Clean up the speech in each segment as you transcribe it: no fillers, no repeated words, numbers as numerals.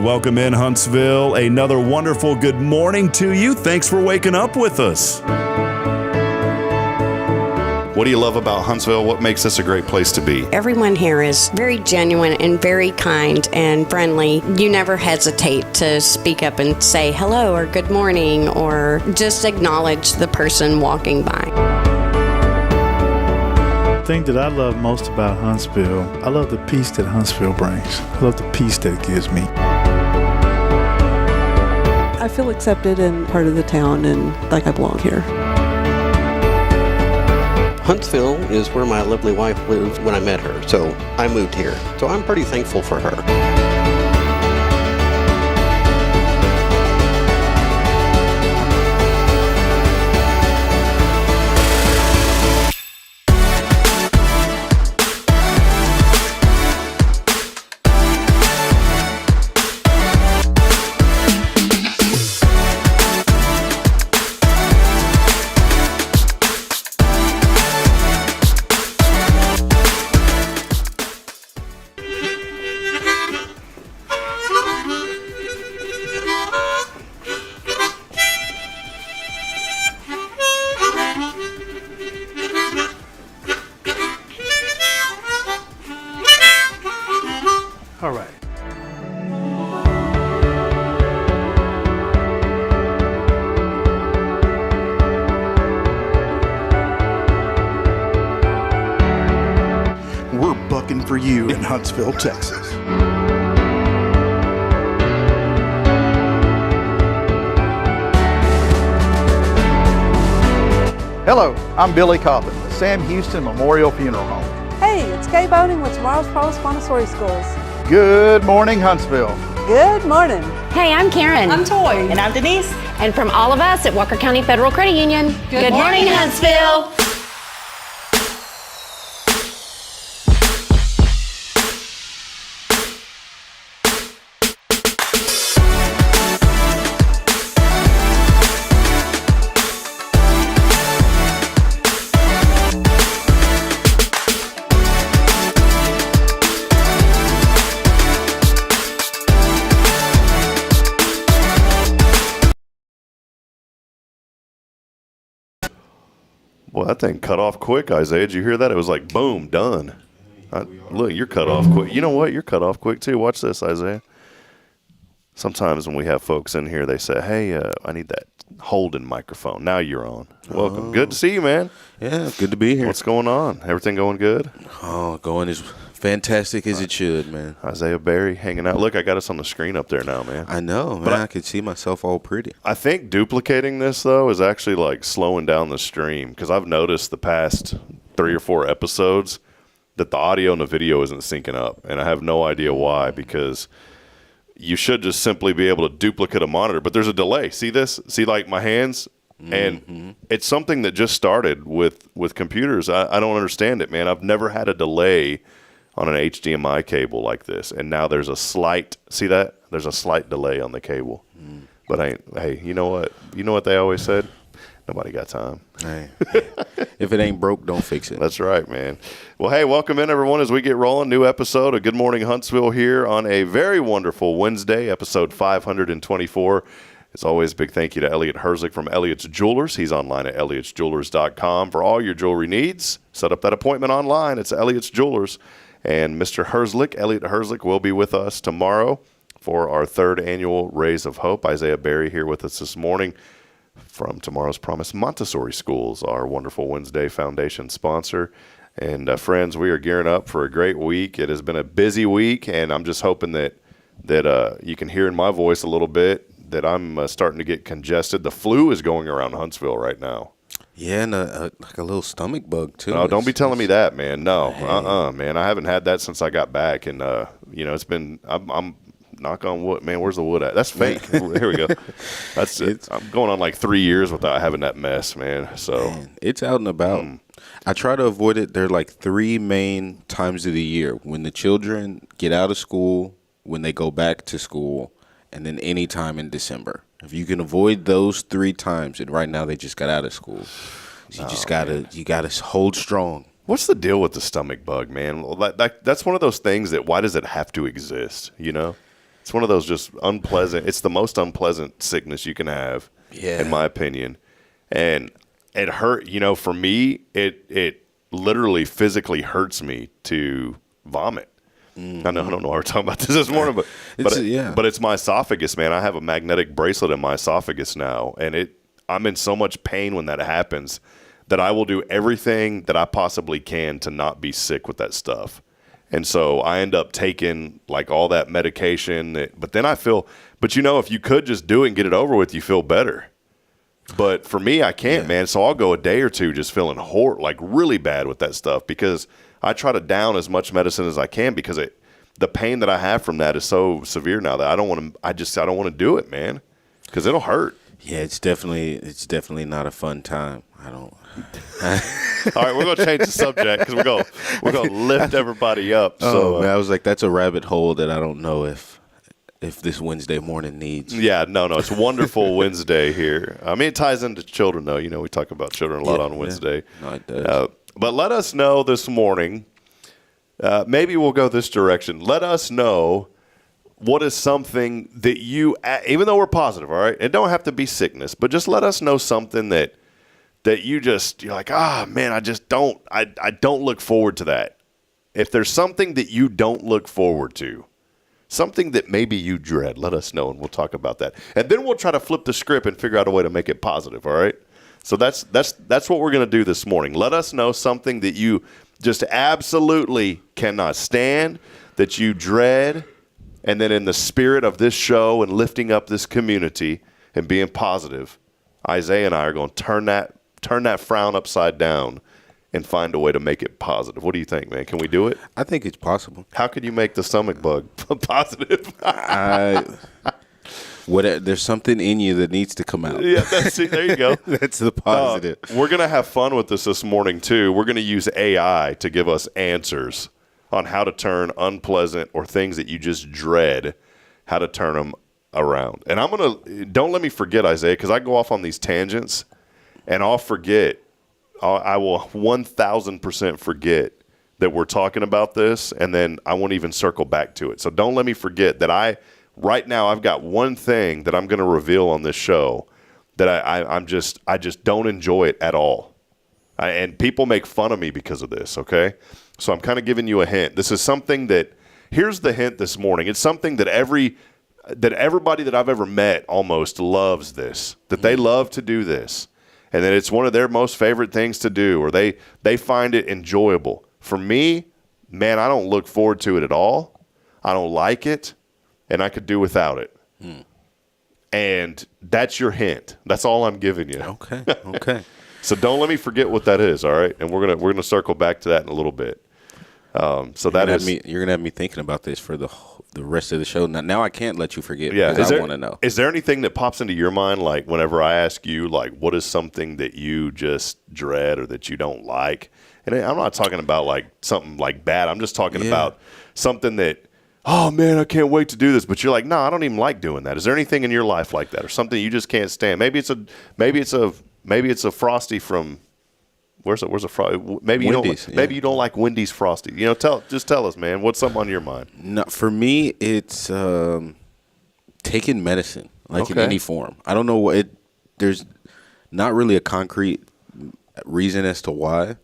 welcome in Huntsville. Another wonderful good morning to you. Thanks for waking up with us. What do you love about Huntsville? What makes this a great place to be? Everyone here is very genuine and very kind and friendly. You never hesitate to speak up and say hello or good morning or just acknowledge the person walking by. The thing that I love most about Huntsville, I love the peace that Huntsville brings. I love the peace that it gives me. I feel accepted and part of the town and like I belong here. Huntsville is where my lovely wife lived when I met her, so I moved here. So I'm pretty thankful for her. All right. We're bucking for you in Huntsville, Texas. Hello, I'm Billy Cobbin, the Sam Houston Memorial Funeral Home. Hey, it's Kay Boating with Tomorrow's Promise Montessori Schools. Good morning, Huntsville. Good morning. Hey, I'm Karen. I'm Toy. And I'm Denise. And from all of us at Walker County Federal Credit Union, good morning, Huntsville. Well, that thing cut off quick, Isaiah. Did you hear that? It was like, boom, done. Look, you're cut off quick. You know what? You're cut off quick, too. Watch this, Isaiah. Sometimes when we have folks in here, they say, hey, I need that Holden microphone. Now you're on. Welcome. Good to see you, man. Yeah, good to be here. What's going on? Everything going good? Oh, going as fantastic as it should, man. Isaiah Berry hanging out. Look, I got us on the screen up there now, man. I know, man. But I can see myself all pretty. I think duplicating this, though, is actually like slowing down the stream because I've noticed the past 3 or 4 episodes that the audio and the video isn't syncing up, and I have no idea why because you should just simply be able to duplicate a monitor, but there's a delay. See this? See, like, my hands? And it's something that just started with computers. I don't understand it, man. I've never had a delay on an HDMI cable like this, and now there's a slight – see that? There's a slight delay on the cable. But, hey, you know what? You know what they always said? Nobody got time. Hey, if it ain't broke, don't fix it. That's right, man. Well, hey, welcome in, everyone, as we get rolling. New episode of Good Morning Huntsville here on a very wonderful Wednesday, episode 524. As always, big thank you to Elliot Herzlich from Elliot's Jewelers. He's online at elliotsjewelers.com for all your jewelry needs. Set up that appointment online. It's Elliot's Jewelers. And Mr. Herzlich, Elliot Herzlich, will be with us tomorrow for our 3rd annual Rays of Hope. Isaiah Berry here with us this morning from Tomorrow's Promise Montessori Schools, our wonderful Wednesday Foundation sponsor. And friends, we are gearing up for a great week. It has been a busy week, and I'm just hoping that you can hear in my voice a little bit that I'm starting to get congested. The flu is going around Huntsville right now. Yeah, and like a little stomach bug, too. No, don't be telling me that, man. No, man. I haven't had that since I got back, and, it's been I'm knock on wood. Man, where's the wood at? That's fake. Here we go. That's it. I'm going on like 3 years without having that mess, man. So man, it's out and about. I try to avoid it. There are like 3 main times of the year: when the children get out of school, when they go back to school, and then any time in December. If you can avoid those 3 times, and right now they just got out of school, so you gotta hold strong. What's the deal with the stomach bug, man? Well, that's one of those things that why does it have to exist, you know? It's one of those just unpleasant. It's the most unpleasant sickness you can have, in my opinion. And it hurt. For me, it literally physically hurts me to vomit. I don't know why we're talking about this morning, but it's my esophagus, man. I have a magnetic bracelet in my esophagus now, and I'm in so much pain when that happens that I will do everything that I possibly can to not be sick with that stuff. And so I end up taking like all that medication, but then I feel, if you could just do it and get it over with, you feel better. But for me, I can't, man. So I'll go a day or two just feeling really bad with that stuff, because I try to down as much medicine as I can, because the pain that I have from that is so severe now that I don't want to do it, man, because it'll hurt. Yeah, it's definitely not a fun time. All right, we're gonna change the subject because we're gonna lift everybody up. So man, I was like, that's a rabbit hole that I don't know if this Wednesday morning needs. Yeah, no, it's a wonderful Wednesday here. I mean, it ties into children, though. We talk about children a lot on Wednesday. No, it does. But let us know this morning. Maybe we'll go this direction. Let us know what is something that you, even though we're positive, all right, it don't have to be sickness, but just let us know something that you're like, man, I don't look forward to that. If there's something that you don't look forward to, something that maybe you dread, let us know, and we'll talk about that. And then we'll try to flip the script and figure out a way to make it positive, all right? So that's what we're going to do this morning. Let us know something that you just absolutely cannot stand, that you dread, and then in the spirit of this show and lifting up this community and being positive, Isaiah and I are going to turn that frown upside down and find a way to make it positive. What do you think, man? Can we do it? I think it's possible. How could you make the stomach bug positive? There's something in you that needs to come out. Yeah, there you go. That's the positive. We're going to have fun with this morning, too. We're going to use AI to give us answers on how to turn unpleasant or things that you just dread, how to turn them around. And don't let me forget, Isaiah, because I go off on these tangents and I'll forget. I will 1,000% forget that we're talking about this, and then I won't even circle back to it. So don't let me forget that right now I've got one thing that I'm going to reveal on this show that I just don't enjoy it at all. And people make fun of me because of this, okay? So I'm kind of giving you a hint. This is something here's the hint this morning. It's something that everybody that I've ever met almost loves this, that they love to do this. And that it's one of their most favorite things to do, or they find it enjoyable. For me, man, I don't look forward to it at all. I don't like it, and I could do without it. And that's your hint. That's all I'm giving you. Okay. So don't let me forget what that is, all right? And we're gonna circle back to that in a little bit. You're gonna have me thinking about this for the rest of the show. Now I can't let you forget. Yeah, because I want to know. Is there anything that pops into your mind, like whenever I ask you, like, what is something that you just dread or that you don't like? And I'm not talking about like something like bad. I'm just talking about something that, oh man, I can't wait to do this. But you're like, no, I don't even like doing that. Is there anything in your life like that, or something you just can't stand? Maybe it's a Frosty from. Where's a Frosty? Maybe Wendy's, maybe you don't like Wendy's Frosty. Just tell us, man. What's something on your mind? No, for me, it's taking medicine, in any form. I don't know there's not really a concrete reason as to why,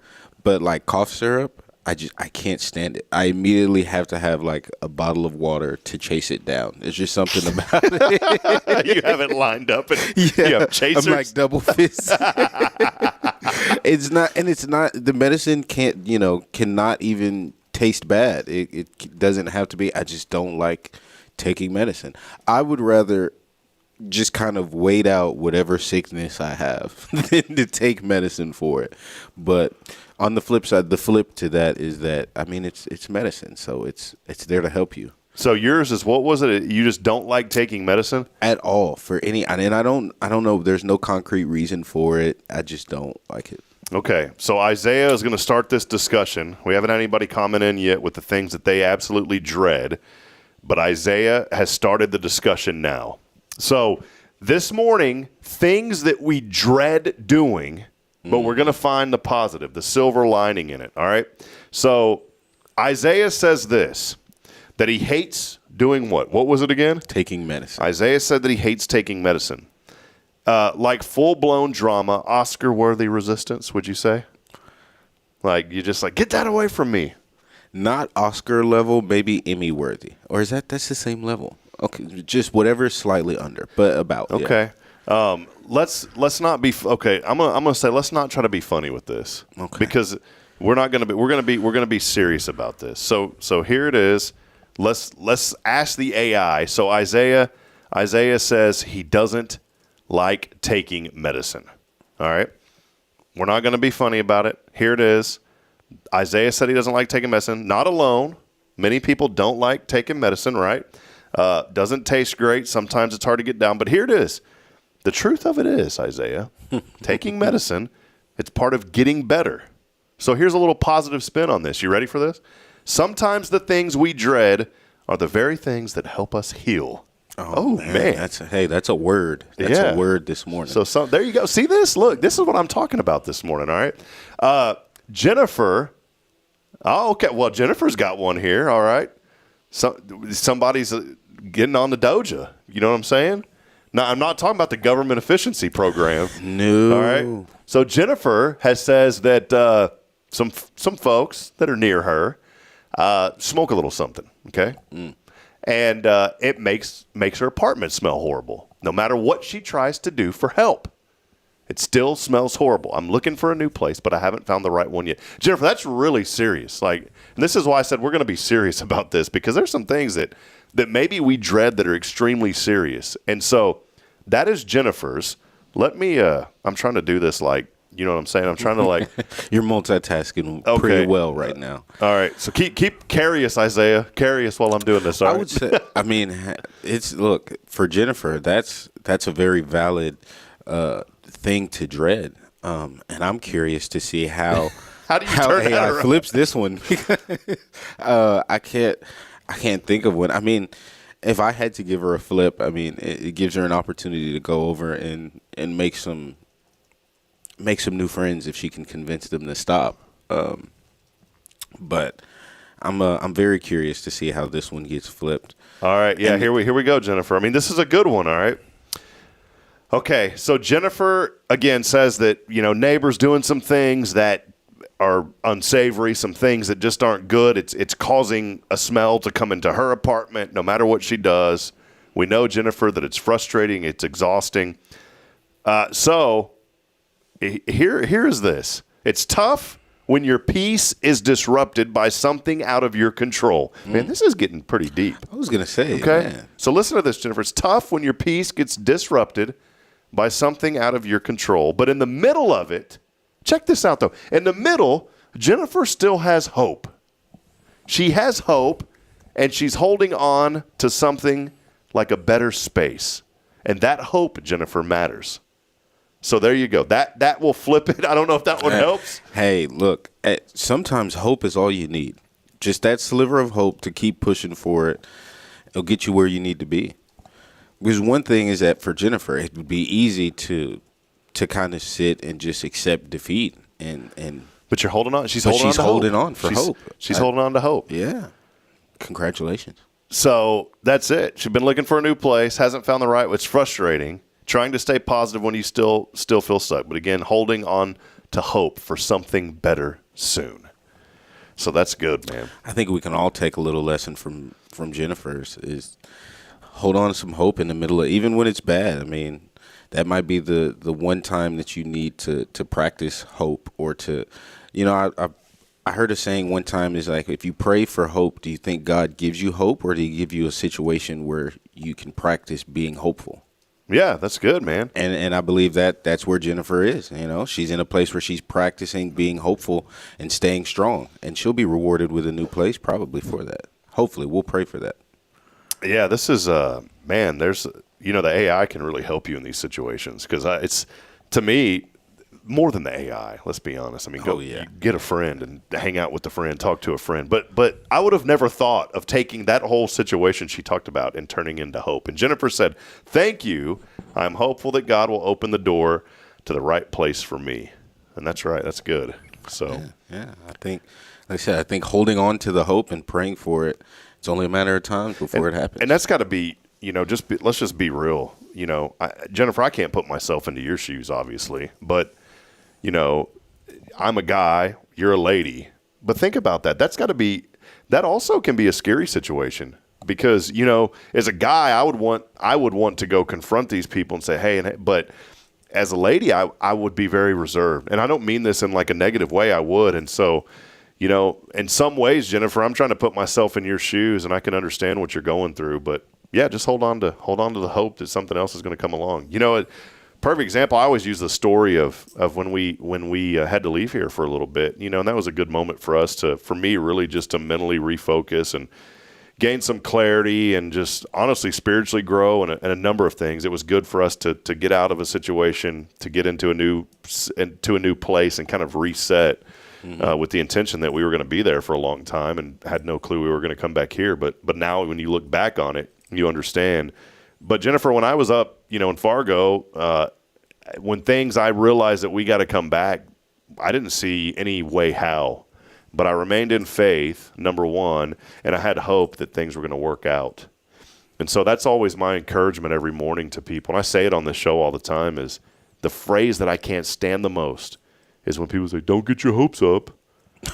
but like cough syrup, I can't stand it. I immediately have to have like a bottle of water to chase it down. There's just something about it. You have it lined up and you have chasers. I'm like double fist. It's not the medicine cannot even taste bad. It doesn't have to be. I just don't like taking medicine. I would rather just kind of wait out whatever sickness I have than to take medicine for it. But on the flip side, the flip to that is that, I mean, it's medicine, so it's there to help you. So yours is, what was it? You just don't like taking medicine at all for any, and I don't know. There's no concrete reason for it. I just don't like it. Okay, so Isaiah is going to start this discussion. We haven't had anybody comment in yet with the things that they absolutely dread, but Isaiah has started the discussion now. So this morning, things that we dread doing, but we're going to find the positive, the silver lining in it, all right? So Isaiah says this, that he hates doing what? What was it again? Taking medicine. Isaiah said that he hates taking medicine. Like full-blown drama, Oscar-worthy resistance, would you say? Like, you just like, get that away from me. Not Oscar level, maybe Emmy worthy. Or is that's the same level? Okay, just whatever is slightly under, but about. Okay. Yeah. Let's not be okay. I'm gonna say let's not try to be funny with this. Okay. Because we're gonna be serious about this. So here it is. Let's ask the AI. So Isaiah says he doesn't like taking medicine. All right. We're not going to be funny about it. Here it is. Isaiah said he doesn't like taking medicine. Not alone. Many people don't like taking medicine, right? Doesn't taste great. Sometimes it's hard to get down. But here it is. The truth of it is, Isaiah, taking medicine, it's part of getting better. So here's a little positive spin on this. You ready for this? Sometimes the things we dread are the very things that help us heal. Oh man. That's a word. That's a word this morning. So there you go. See this? Look, this is what I'm talking about this morning. All right. Jennifer. Oh, okay. Well, Jennifer's got one here. All right. Somebody's getting on the Doja. You know what I'm saying? Now, I'm not talking about the government efficiency program. No. All right. So Jennifer says that some folks that are near her smoke a little something. Okay. And it makes her apartment smell horrible. No matter what she tries to do for help, it still smells horrible. I'm looking for a new place, but I haven't found the right one yet. Jennifer, that's really serious. Like, and this is why I said we're going to be serious about this, because there's some things that maybe we dread that are extremely serious. And so that is Jennifer's. Let me. I'm trying to do this like. You know what I'm saying? I'm trying to like. You're multitasking pretty well right now. All right, so keep carry us, Isaiah. Carry us while I'm doing this. All right? I would say. I mean, look for Jennifer. That's a very valid thing to dread, and I'm curious to see how how turn AI around? Flips this one. I can't think of one. I mean, if I had to give her a flip, I mean, it gives her an opportunity to go over and make some new friends if she can convince them to stop. But I'm very curious to see how this one gets flipped. All right, yeah, here we go, Jennifer. I mean, this is a good one. All right. Okay, so Jennifer again says that neighbors doing some things that are unsavory, some things that just aren't good. It's causing a smell to come into her apartment, no matter what she does. We know, Jennifer, that it's frustrating, it's exhausting. So. Here is this. It's tough when your peace is disrupted by something out of your control. Man, this is getting pretty deep. I was going to say, okay. Man. So listen to this, Jennifer. It's tough when your peace gets disrupted by something out of your control. But in the middle of it, check this out, though. In the middle, Jennifer still has hope. She has hope, and she's holding on to something like a better space. And that hope, Jennifer, matters. So there you go. That will flip it. I don't know if that one helps. Hey, look, sometimes hope is all you need. Just that sliver of hope to keep pushing for it. It'll get you where you need to be. Because one thing is that for Jennifer, it would be easy to kind of sit and just accept defeat. But you're holding on. She's holding on for hope. She's holding on to hope. Yeah. Congratulations. So that's it. She's been looking for a new place, hasn't found the right. It's frustrating. Trying to stay positive when you still feel stuck. But again, holding on to hope for something better soon. So that's good, man. I think we can all take a little lesson from Jennifer's is hold on to some hope in the middle of, even when it's bad. I mean, that might be the one time that you need to practice hope or to, I heard a saying one time is like, if you pray for hope, do you think God gives you hope or do he give you a situation where you can practice being hopeful? Yeah, that's good, man. And I believe that's where Jennifer is. She's in a place where she's practicing being hopeful and staying strong. And she'll be rewarded with a new place probably for that. Hopefully, we'll pray for that. Yeah, this is, man, there's, the AI can really help you in these situations because it's, to me, more than the AI, let's be honest. I mean, you get a friend and hang out with the friend, talk to a friend. But I would have never thought of taking that whole situation she talked about and turning into hope. And Jennifer said, thank you. I'm hopeful that God will open the door to the right place for me. And that's right. That's good. So yeah. I think, like I said, holding on to the hope and praying for it It's only a matter of time before it happens. And that's got to be, let's just be real. Jennifer, I can't put myself into your shoes, obviously, but, I'm a guy, you're a lady. But think about that. That also can be a scary situation because, as a guy, I would want to go confront these people and say, hey, but as a lady, I would be very reserved. And I don't mean this in like a negative way. I would. And so, in some ways, Jennifer, I'm trying to put myself in your shoes and I can understand what you're going through, but yeah, just hold on to the hope that something else is going to come along. Perfect example. I always use the story of when we had to leave here for a little bit, and that was a good moment for me, really just to mentally refocus and gain some clarity and just honestly spiritually grow and a number of things. It was good for us to get out of a situation, to get into a new place and kind of reset with the intention that we were going to be there for a long time and had no clue we were going to come back here. But now when you look back on it, you understand. But Jennifer, when I was up, in Fargo, when I realized that we got to come back, I didn't see any way how. But I remained in faith, number one, and I had hope that things were going to work out. And so that's always my encouragement every morning to people. And I say it on this show all the time is the phrase that I can't stand the most is when people say, don't get your hopes up.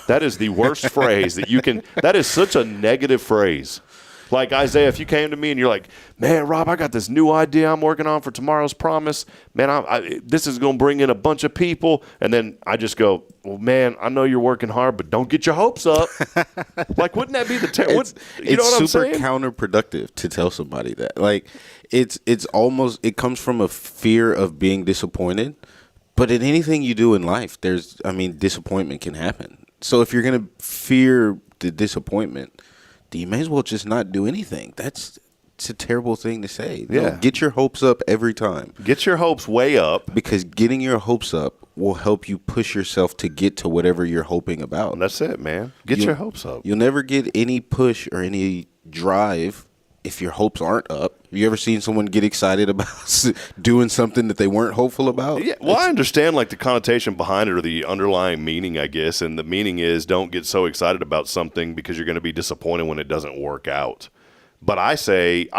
That is the worst phrase that you can – that is such a negative phrase. Like, Isaiah, if you came to me and you're like, man, Rob, I got this new idea I'm working on for tomorrow's promise. Man, this is going to bring in a bunch of people. And then I just go, well, man, I know you're working hard, but don't get your hopes up. Like, wouldn't that be the you know what I'm saying? It's super counterproductive to tell somebody that. Like, it's almost – it comes from a fear of being disappointed. But in anything you do in life, disappointment can happen. So if you're going to fear the disappointment – you may as well just not do anything. It's a terrible thing to say. Yeah. No, get your hopes up every time. Get your hopes way up. Because getting your hopes up will help you push yourself to get to whatever you're hoping about. That's it, man. Get your hopes up. You'll never get any push or any drive if your hopes aren't up. Have you ever seen someone get excited about doing something that they weren't hopeful about? Yeah, well, I understand like the connotation behind it or the underlying meaning, I guess. And the meaning is don't get so excited about something because you're going to be disappointed when it doesn't work out. But I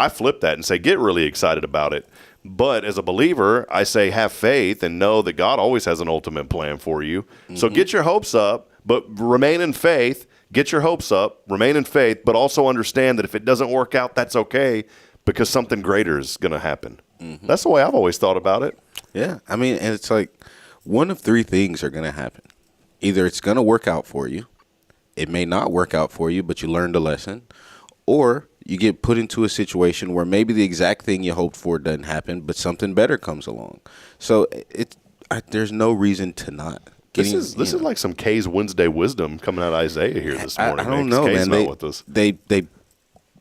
flip that and say get really excited about it. But as a believer, I say have faith and know that God always has an ultimate plan for you. Mm-hmm. So get your hopes up, but remain in faith. Get your hopes up, remain in faith, but also understand that if it doesn't work out, that's okay because something greater is going to happen. Mm-hmm. That's the way I've always thought about it. Yeah. And it's like one of three things are going to happen. Either it's going to work out for you, it may not work out for you, but you learned a lesson, or you get put into a situation where maybe the exact thing you hoped for doesn't happen, but something better comes along. So there's no reason to not. This is like some Kay's Wednesday wisdom coming out of Isaiah here this morning. I don't know, Kay's man. Not with us.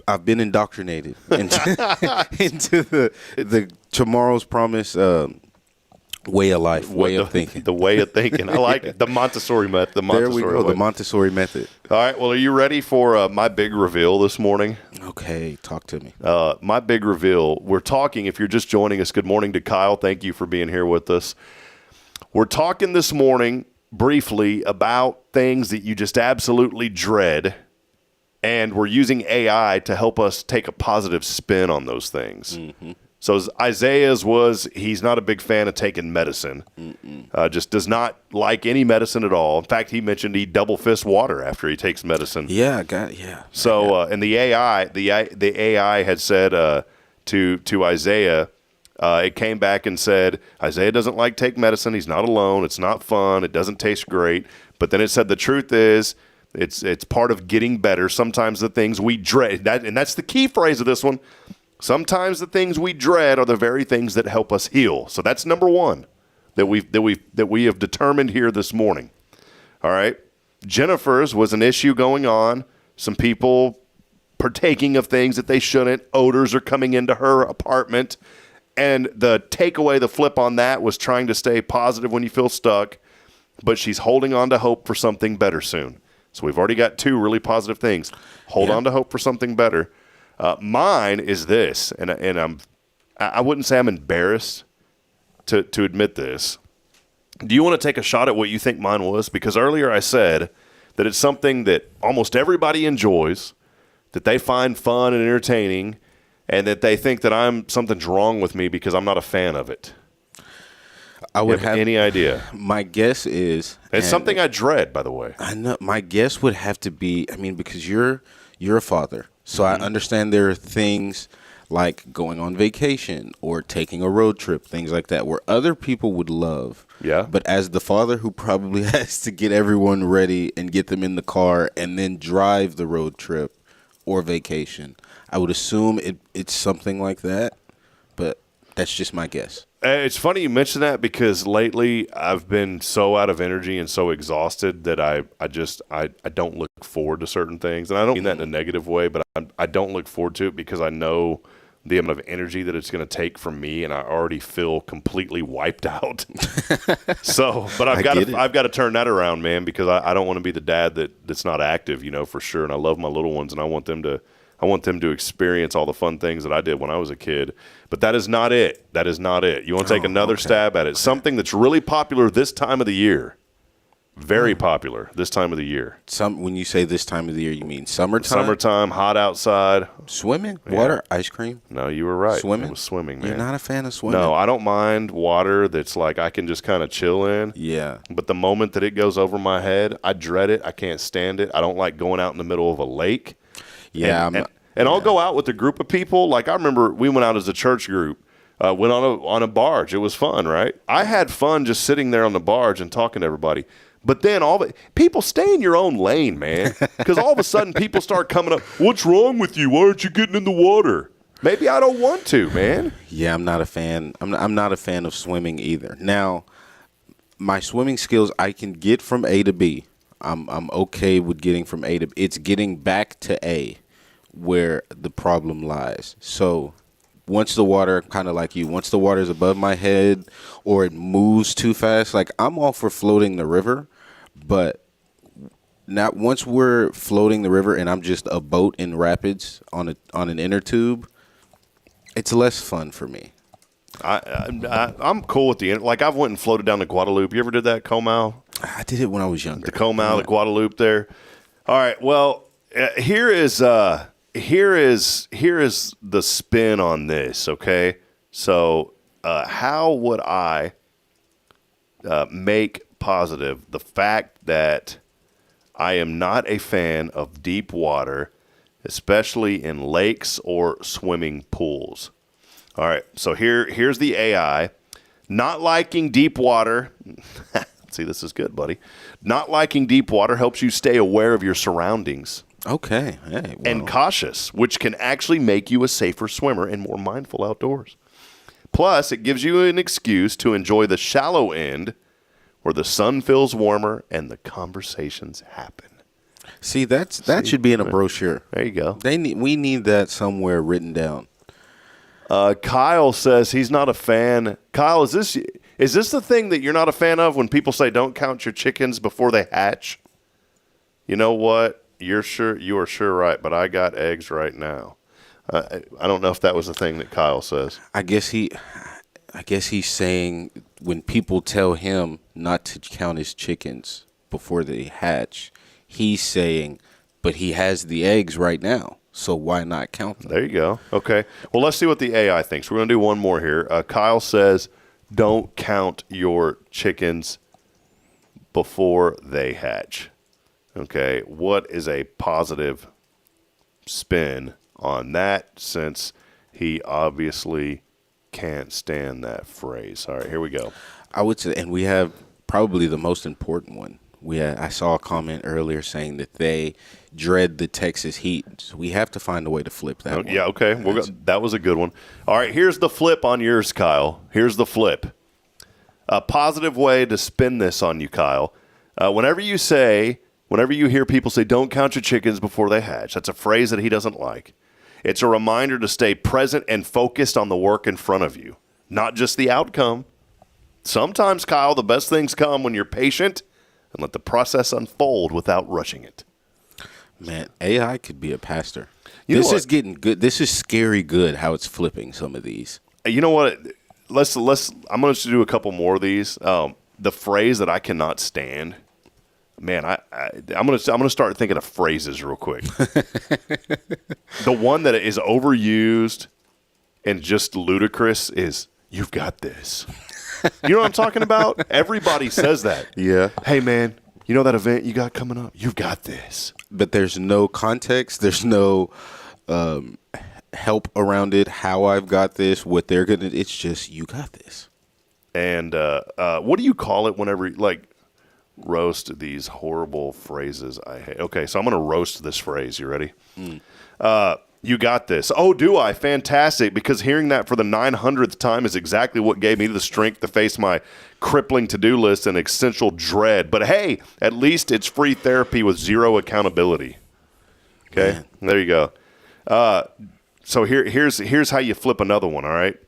I've been indoctrinated into the tomorrow's promise way of life, way of thinking. The way of thinking. I like it. The Montessori method. There we go. The Montessori method. All right. Well, are you ready for my big reveal this morning? Okay. Talk to me. My big reveal. We're talking, if you're just joining us, good morning to Kyle. Thank you for being here with us. We're talking this morning briefly about things that you just absolutely dread, and we're using AI to help us take a positive spin on those things. Mm-hmm. So Isaiah's he's not a big fan of taking medicine, just does not like any medicine at all. In fact, he mentioned he double fist water after he takes medicine. Yeah. So, and the AI had said to Isaiah, it came back and said, Isaiah doesn't like take medicine. He's not alone. It's not fun. It doesn't taste great. But then it said the truth is it's part of getting better. Sometimes the things we dread, and that's the key phrase of this one, sometimes the things we dread are the very things that help us heal. So that's number one that we have determined here this morning. All right. Jennifer's was an issue going on. Some people partaking of things that they shouldn't. Odors are coming into her apartment. And the takeaway, the flip on that was trying to stay positive when you feel stuck, but she's holding on to hope for something better soon. So we've already got two really positive things. Hold on to hope for something better. Mine is this, and I wouldn't say I'm embarrassed to admit this. Do you want to take a shot at what you think mine was? Because earlier I said that it's something that almost everybody enjoys, that they find fun and entertaining, and that they think that something's wrong with me because I'm not a fan of it. I would have any idea. My guess is it's something I dread, by the way. I know. My guess would have to be. I mean, because you're a father, so I understand there are things like going on vacation or taking a road trip, things like that, where other people would love. Yeah. But as the father who probably has to get everyone ready and get them in the car and then drive the road trip or vacation, I would assume it's something like that. But that's just my guess. It's funny you mention that because lately I've been so out of energy and so exhausted that I don't look forward to certain things. And I don't mean that in a negative way, but I don't look forward to it because I know the amount of energy that it's going to take from me, and I already feel completely wiped out. But I've got to turn that around, man, because I don't want to be the dad that's not active, for sure. And I love my little ones, and I want them to experience all the fun things that I did when I was a kid. But that is not it. That is not it. You want to take another stab at it. Something that's really popular this time of the year. Very popular this time of the year. When you say this time of the year, you mean summertime? Summertime, hot outside. Swimming? Water? Ice cream? No, you were right. Swimming? It was swimming, man. You're not a fan of swimming? No, I don't mind water that's like I can just kind of chill in. Yeah. But the moment that it goes over my head, I dread it. I can't stand it. I don't like going out in the middle of a lake. Yeah. And I'll go out with a group of people. Like I remember we went out as a church group, went on a barge. It was fun, right? I had fun just sitting there on the barge and talking to everybody. But then people stay in your own lane, man, because all of a sudden people start coming up. What's wrong with you? Why aren't you getting in the water? Maybe I don't want to, man. Yeah, I'm not a fan. I'm not a fan of swimming either. Now, my swimming skills I can get from A to B. I'm okay with getting from A to B. It's getting back to A where the problem lies. So once the water, kind of like you, once the water is above my head or it moves too fast, like I'm all for floating the river, but not once we're floating the river and I'm just a boat in rapids on an inner tube, it's less fun for me. I'm cool with like I've went and floated down the Guadalupe. You ever did that, Comal? I did it when I was younger. The Comal, the Guadalupe there. All right. Well, here is the spin on this. Okay. So, how would I make positive the fact that I am not a fan of deep water, especially in lakes or swimming pools? All right, so here's the AI. Not liking deep water. See, this is good, buddy. Not liking deep water helps you stay aware of your surroundings. Okay. Hey, well. And cautious, which can actually make you a safer swimmer and more mindful outdoors. Plus, it gives you an excuse to enjoy the shallow end where the sun feels warmer and the conversations happen. See, that should be in a brochure. There you go. We need that somewhere written down. Kyle says he's not a fan. Kyle, is this the thing that you're not a fan of when people say don't count your chickens before they hatch? You know what? You are sure right, but I got eggs right now. I don't know if that was the thing that Kyle says. I guess he's saying when people tell him not to count his chickens before they hatch, he's saying, but he has the eggs right now, so why not count them? There you go. Okay. Well, let's see what the AI thinks. We're going to do one more here. Kyle says, don't count your chickens before they hatch. Okay. What is a positive spin on that, since he obviously can't stand that phrase? All right, here we go. I would say, and we have probably the most important one. I saw a comment earlier saying that they dread the Texas heat. So we have to find a way to flip that one. Yeah, okay. That was a good one. All right, here's the flip on yours, Kyle. Here's the flip. A positive way to spin this on you, Kyle. Whenever you hear people say, don't count your chickens before they hatch, that's a phrase that he doesn't like. It's a reminder to stay present and focused on the work in front of you, not just the outcome. Sometimes, Kyle, the best things come when you're patient and let the process unfold without rushing it. Man, AI could be a pastor. This is getting good. This is scary good how it's flipping some of these. You know what? I'm going to do a couple more of these. The phrase that I cannot stand Man, I'm gonna start thinking of phrases real quick. The one that is overused and just ludicrous is "You've got this." You know what I'm talking about? Everybody says that. Yeah. Hey, man, you know that event you got coming up? You've got this. But there's no context. There's no help around it. How I've got this, what they're gonna. It's just you got this. And what do you call it whenever roast these horrible phrases I hate? Okay, so I'm gonna roast this phrase. You ready? You got this. Oh, do I? Fantastic. Because hearing that for the 900th time is exactly what gave me the strength to face my crippling to-do list and existential dread. But hey, at least it's free therapy with zero accountability. Okay, There you go. So here's how you flip another one, all right?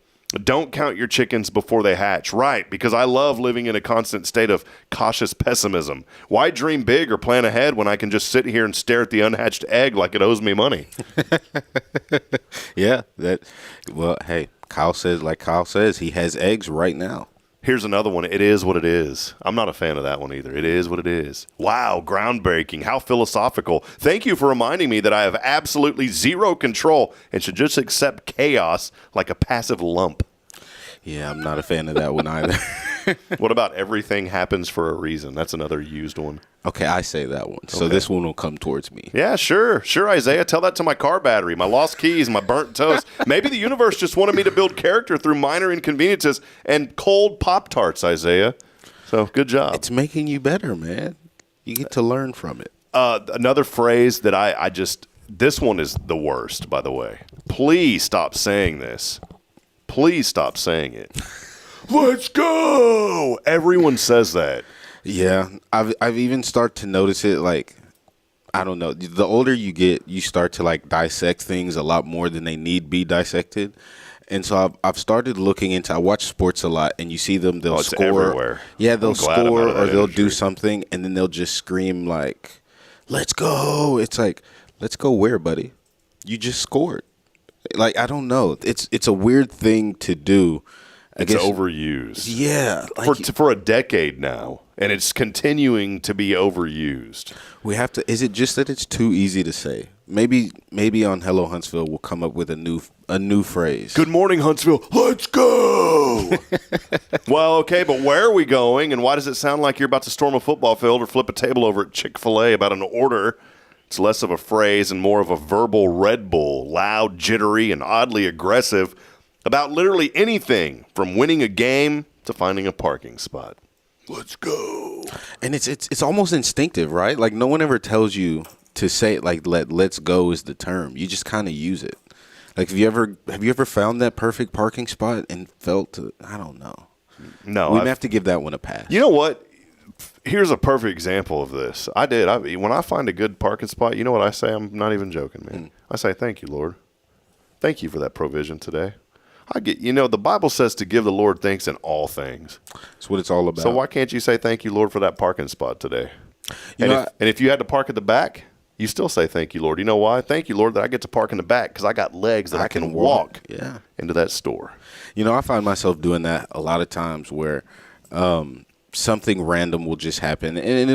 Don't count your chickens before they hatch. Right, because I love living in a constant state of cautious pessimism. Why dream big or plan ahead when I can just sit here and stare at the unhatched egg like it owes me money? Yeah. Hey, Kyle says, he has eggs right now. Here's another one. It is what it is. I'm not a fan of that one either. It is what it is. Wow, groundbreaking. How philosophical. Thank you for reminding me that I have absolutely zero control and should just accept chaos like a passive lump. Yeah, I'm not a fan of that one either. What about everything happens for a reason? That's another used one. Okay, I say that one. So this one will come towards me. Yeah, sure. Sure, Isaiah. Tell that to my car battery, my lost keys, my burnt toast. Maybe the universe just wanted me to build character through minor inconveniences and cold Pop-Tarts, Isaiah. So, good job. It's making you better, man. You get to learn from it. Another phrase that I just, this one is the worst, by the way. Please stop saying this. Please stop saying it. Let's go! Everyone says that. Yeah, I've even started to notice it. Like, I don't know. The older you get, you start to dissect things a lot more than they need be dissected. And so I've started looking into. I watch sports a lot, and you see them. They'll it's score. Everywhere. Yeah, they'll score or they'll industry. do something, and then they'll just scream like, "Let's go!" It's like, let's go where, buddy? You just scored. Like, I don't know. It's a weird thing to do. It's overused. Yeah, for a decade now, and it's continuing to be overused. We have to. Is it just that it's too easy to say? Maybe on Hello Huntsville we'll come up with a new phrase. Good morning, Huntsville. Let's go. Well, okay, but where are we going, and why does it sound like you're about to storm a football field or flip a table over at Chick-fil-A about an order? It's less of a phrase and more of a verbal Red Bull, loud, jittery, and oddly aggressive, about literally anything from winning a game to finding a parking spot. Let's go. And it's almost instinctive, right? Like, no one ever tells you to say it like let's go is the term. You just kind of use it. Like, have you ever found that perfect parking spot and felt, I don't know. No. We have to give that one a pass. You know what? Here's a perfect example of this. When I find a good parking spot, you know what I say? I'm not even joking, man. I say, thank you, Lord. Thank you for that provision today. The Bible says to give the Lord thanks in all things. That's what it's all about. So why can't you say thank you, Lord, for that parking spot today? And if you had to park at the back, you still say thank you, Lord. You know why? Thank you, Lord, that I get to park in the back because I got legs that I can walk into that store. I find myself doing that a lot of times where something random will just happen, and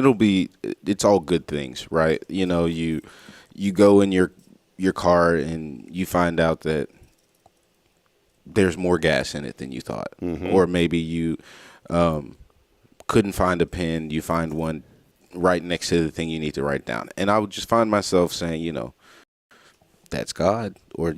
it's all good things, right? You go in your car and you find out that there's more gas in it than you thought. Mm-hmm. Or maybe you couldn't find a pen. You find one right next to the thing you need to write down. And I would just find myself saying, that's God, or,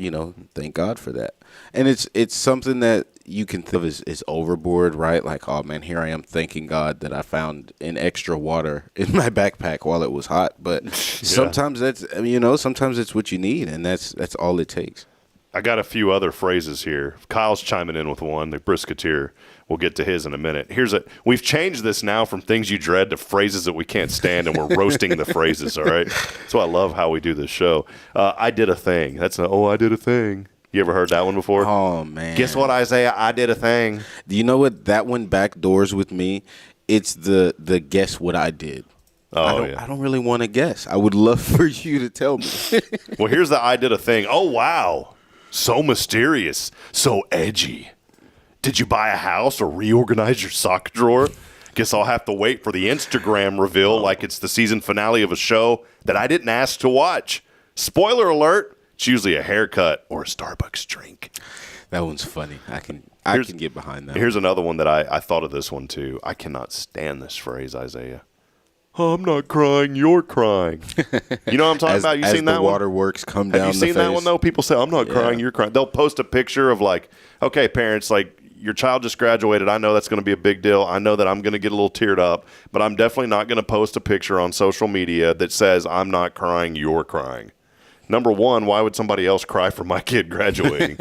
thank God for that. And it's something that you can think of as overboard, right? Like, oh, man, here I am thanking God that I found an extra water in my backpack while it was hot. But sometimes sometimes it's what you need, and that's all it takes. I got a few other phrases here. Kyle's chiming in with one, the brisketeer. We'll get to his in a minute. We've changed this now from things you dread to phrases that we can't stand, and we're roasting the phrases, all right? So I love how we do this show. I did a thing. I did a thing. You ever heard that one before? Oh, man. Guess what, Isaiah? I did a thing. Do you know what? That one backdoors with me. It's the guess what I did. I don't really want to guess. I would love for you to tell me. Well, here's the I did a thing. Oh, wow. So mysterious, so edgy. Did you buy a house or reorganize your sock drawer? Guess I'll have to wait for the Instagram reveal like it's the season finale of a show that I didn't ask to watch. Spoiler alert, it's usually a haircut or a Starbucks drink. That one's funny. I can get behind that. Here's another one that I thought of this one too. I cannot stand this phrase, Isaiah. Oh, I'm not crying, you're crying. You know what I'm talking about? You seen that one? As the waterworks come down the face. Have you seen that one, though? People say, I'm not crying, you're crying. They'll post a picture of like, okay, parents, like, your child just graduated. I know that's going to be a big deal. I know that I'm going to get a little teared up, but I'm definitely not going to post a picture on social media that says, I'm not crying, you're crying. Number one, why would somebody else cry for my kid graduating?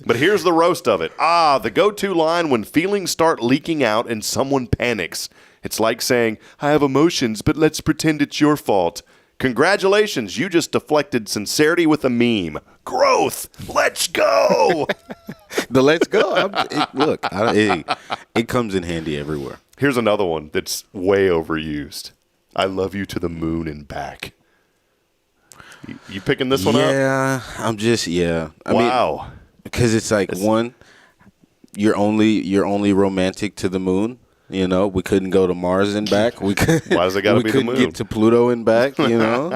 But here's the roast of it. The go-to line when feelings start leaking out and someone panics. It's like saying, I have emotions, but let's pretend it's your fault. Congratulations, you just deflected sincerity with a meme. Growth, let's go. The let's go. It comes in handy everywhere. Here's another one that's way overused. I love you to the moon and back. You picking this one up? Yeah, Wow. Because it's like, one, you're only romantic to the moon. You know, we couldn't go to Mars and back. Why does it got to be the moon? We couldn't get to Pluto and back, you know.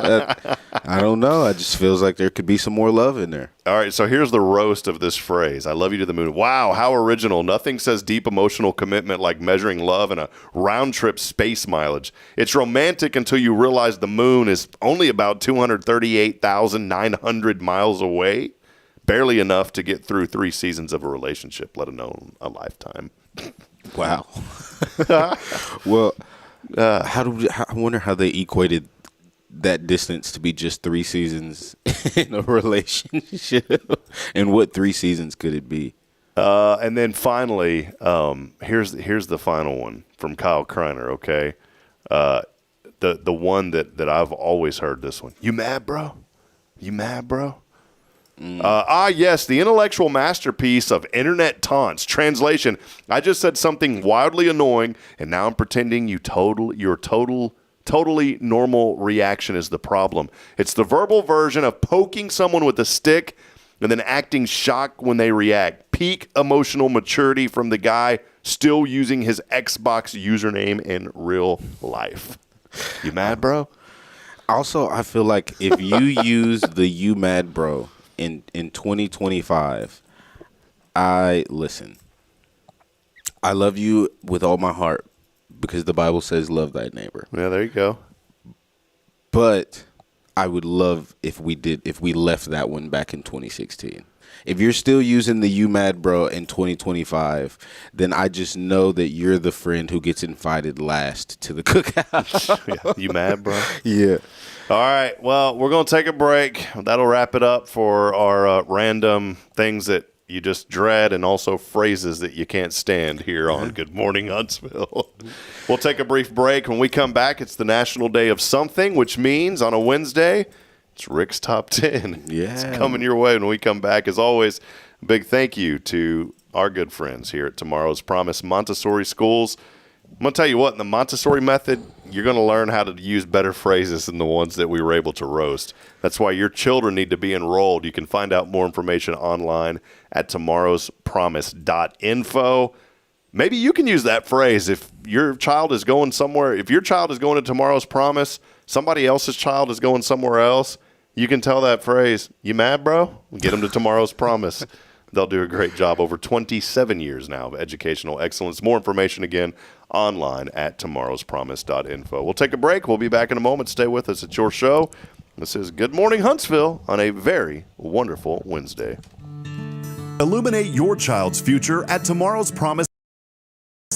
I don't know. It just feels like there could be some more love in there. All right, so here's the roast of this phrase. I love you to the moon. Wow, how original. Nothing says deep emotional commitment like measuring love in a round-trip space mileage. It's romantic until you realize the moon is only about 238,900 miles away. Barely enough to get through 3 seasons of a relationship, let alone a lifetime. Wow. Well, I wonder how they equated that distance to be just 3 seasons in a relationship, and what 3 seasons could it be? And then finally, here's the final one from Kyle Kreiner. Okay, the one that I've always heard. This one. You mad, bro? You mad, bro? Yes, the intellectual masterpiece of internet taunts. Translation, I just said something wildly annoying, and now I'm pretending your totally normal reaction is the problem. It's the verbal version of poking someone with a stick and then acting shocked when they react. Peak emotional maturity from the guy still using his Xbox username in real life. You mad, bro? Also, I feel like if you use the "you mad, bro" in 2025, I love you with all my heart because the Bible says love thy neighbor. Yeah, there you go. But I would love if we left that one back in 2016. If you're still using the "you mad, bro" in 2025, then I just know that you're the friend who gets invited last to the cookout. Yeah, you mad, bro? Yeah. All right. Well, we're going to take a break. That'll wrap it up for our random things that you just dread and also phrases that you can't stand here on Good Morning Huntsville. We'll take a brief break. When we come back, it's the National Day of Something, which means on a Wednesday, it's Rick's Top 10. Yeah. It's coming your way when we come back. As always, a big thank you to our good friends here at Tomorrow's Promise Montessori Schools. I'm going to tell you what, in the Montessori method, you're going to learn how to use better phrases than the ones that we were able to roast. That's why your children need to be enrolled. You can find out more information online at tomorrowspromise.info. Maybe you can use that phrase if your child is going somewhere. If your child is going to Tomorrow's Promise, somebody else's child is going somewhere else, you can tell that phrase, you mad, bro? Get them to Tomorrow's Promise. They'll do a great job. Over 27 years now of educational excellence. More information, again, online at tomorrowspromise.info. We'll take a break. We'll be back in a moment. Stay with us. It's your show. This is Good Morning Huntsville on a very wonderful Wednesday. Illuminate your child's future at Tomorrow's Promise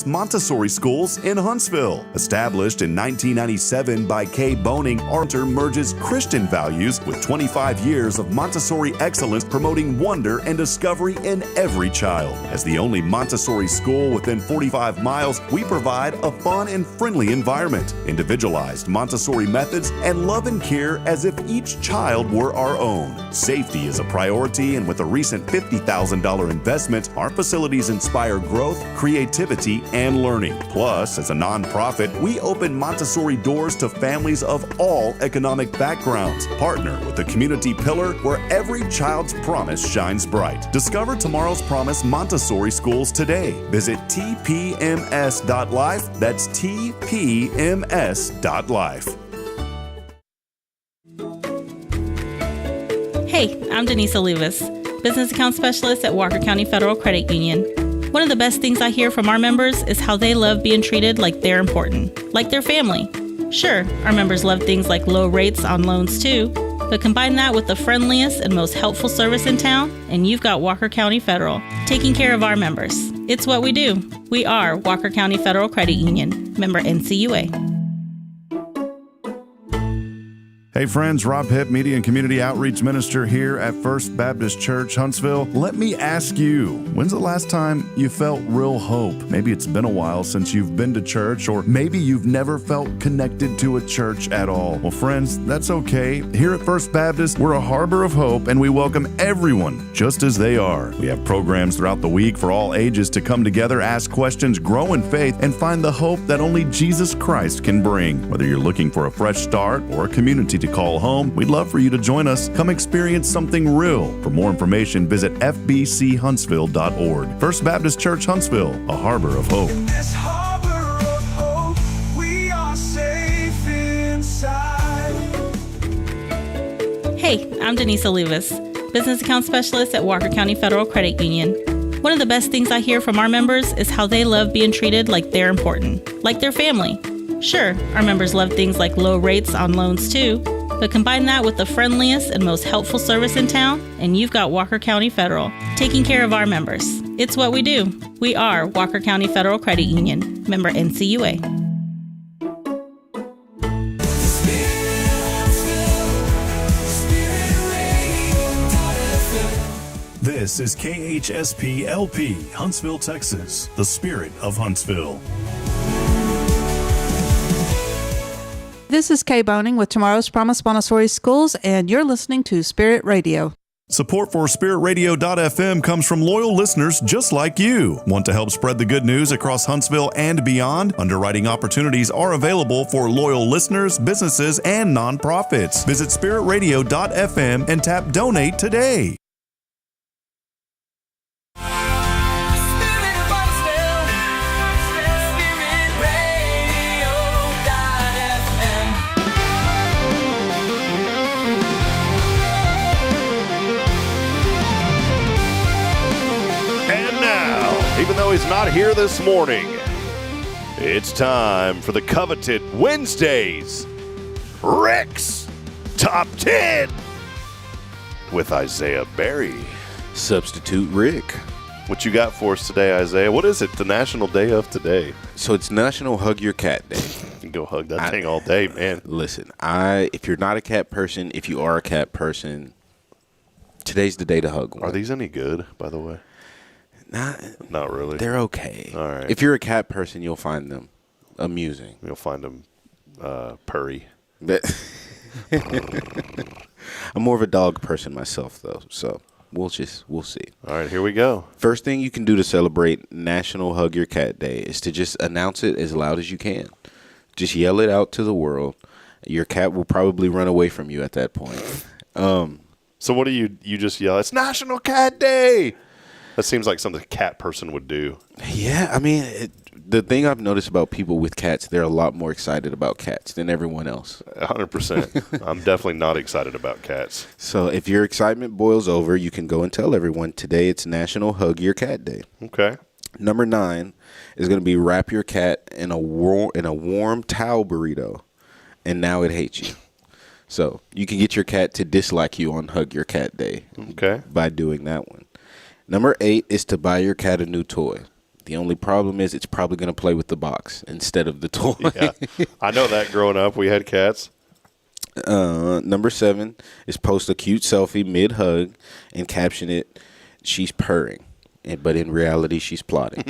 Montessori Schools in Huntsville. Established in 1997 by Kay Boning, Arthur merges Christian values with 25 years of Montessori excellence, promoting wonder and discovery in every child. As the only Montessori school within 45 miles, we provide a fun and friendly environment, individualized Montessori methods, and love and care as if each child were our own. Safety is a priority, and with a recent $50,000 investment, our facilities inspire growth, creativity, and learning. Plus, as a nonprofit, we open Montessori doors to families of all economic backgrounds. Partner with the community pillar where every child's promise shines bright. Discover Tomorrow's Promise Montessori schools today. Visit tpms.life. That's tpms.life. Hey, I'm Denise Olivas, Business Account Specialist at Walker County Federal Credit Union. One of the best things I hear from our members is how they love being treated like they're important, like their family. Sure, our members love things like low rates on loans too, but combine that with the friendliest and most helpful service in town, and you've got Walker County Federal, taking care of our members. It's what we do. We are Walker County Federal Credit Union, member NCUA. Hey friends, Rob Hipp, Media and Community Outreach Minister here at First Baptist Church, Huntsville. Let me ask you, when's the last time you felt real hope? Maybe it's been a while since you've been to church, or maybe you've never felt connected to a church at all. Well, friends, that's okay. Here at First Baptist, we're a harbor of hope, and we welcome everyone just as they are. We have programs throughout the week for all ages to come together, ask questions, grow in faith, and find the hope that only Jesus Christ can bring. Whether you're looking for a fresh start or a community to call home, we'd love for you to join us. Come experience something real. For more information, visit fbchuntsville.org. First Baptist Church, Huntsville, a harbor of hope. In this harbor of hope, we are safe inside. Hey, I'm Denise Olivas, Business Account Specialist at Walker County Federal Credit Union. One of the best things I hear from our members is how they love being treated like they're important, like their family. Sure, our members love things like low rates on loans too, but combine that with the friendliest and most helpful service in town, and you've got Walker County Federal, taking care of our members. It's what we do. We are Walker County Federal Credit Union, member NCUA. This is KHSP LP, Huntsville, Texas, the spirit of Huntsville. This is Kay Boning with Tomorrow's Promise Montessori Schools, and you're listening to Spirit Radio. Support for SpiritRadio.fm comes from loyal listeners just like you. Want to help spread the good news across Huntsville and beyond? Underwriting opportunities are available for loyal listeners, businesses, and nonprofits. Visit SpiritRadio.fm and tap Donate today. Even though he's not here this morning, it's time for the coveted Wednesdays Rick's Top 10 with Isaiah Berry. Substitute Rick. What you got for us today, Isaiah? What is it, the national day of today? So it's National Hug Your Cat Day. You can go hug that thing all day, man. Listen, if you're not a cat person, if you are a cat person, today's the day to hug one. Are these any good, by the way? Not really. They're okay. All right. If you're a cat person, you'll find them amusing. You'll find them purry. I'm more of a dog person myself, though, so we'll see. All right, here we go. First thing you can do to celebrate National Hug Your Cat Day is to just announce it as loud as you can. Just yell it out to the world. Your cat will probably run away from you at that point. So what do you just yell? It's National Cat Day! That seems like something a cat person would do. Yeah, I mean, the thing I've noticed about people with cats, they're a lot more excited about cats than everyone else. 100%. I'm definitely not excited about cats. So if your excitement boils over, you can go and tell everyone today it's National Hug Your Cat Day. Okay. Number 9 is going to be wrap your cat in a warm towel burrito, and now it hates you. So you can get your cat to dislike you on Hug Your Cat Day. Okay. By doing that one. Number 8 is to buy your cat a new toy. The only problem is it's probably going to play with the box instead of the toy. Yeah, I know that growing up. We had cats. Number 7 is post a cute selfie mid-hug and caption it, "She's purring." But in reality, she's plotting.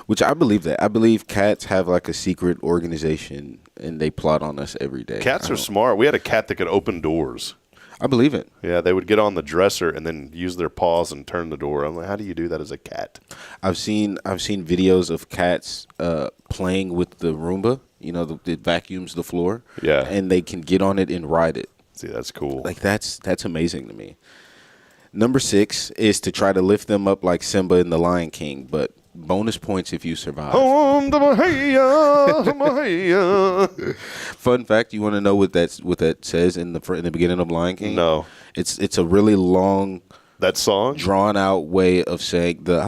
Which I believe that. I believe cats have like a secret organization and they plot on us every day. Cats are smart. We had a cat that could open doors. I believe it. Yeah, they would get on the dresser and then use their paws and turn the door. I'm like, how do you do that as a cat? I've seen videos of cats playing with the Roomba. You know, it vacuums the floor. Yeah. And they can get on it and ride it. See, that's cool. Like, that's amazing to me. Number 6 is to try to lift them up like Simba in The Lion King, but bonus points if you survive. Fun fact, you want to know what that says in the beginning of Lion King? No. It's a really long, that song, drawn out way of saying the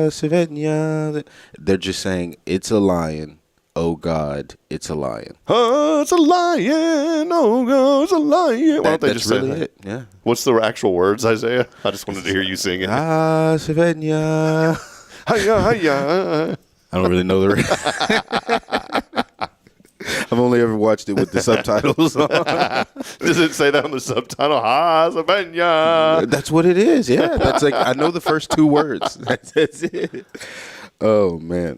Savenya. They're just saying it's a lion. Oh God, it's a lion. Oh, it's a lion. Oh God, it's a lion. Why don't they just really say that? it? Yeah. What's the actual words, Isaiah? I just wanted to hear you sing it. Savenya. Hiya, hiya. I don't really know the rest. I've only ever watched it with the subtitles on. Does it say that on the subtitle? Ha, Savenya. That's what it is. Yeah, that's like I know the first 2 words. That's it. Oh man.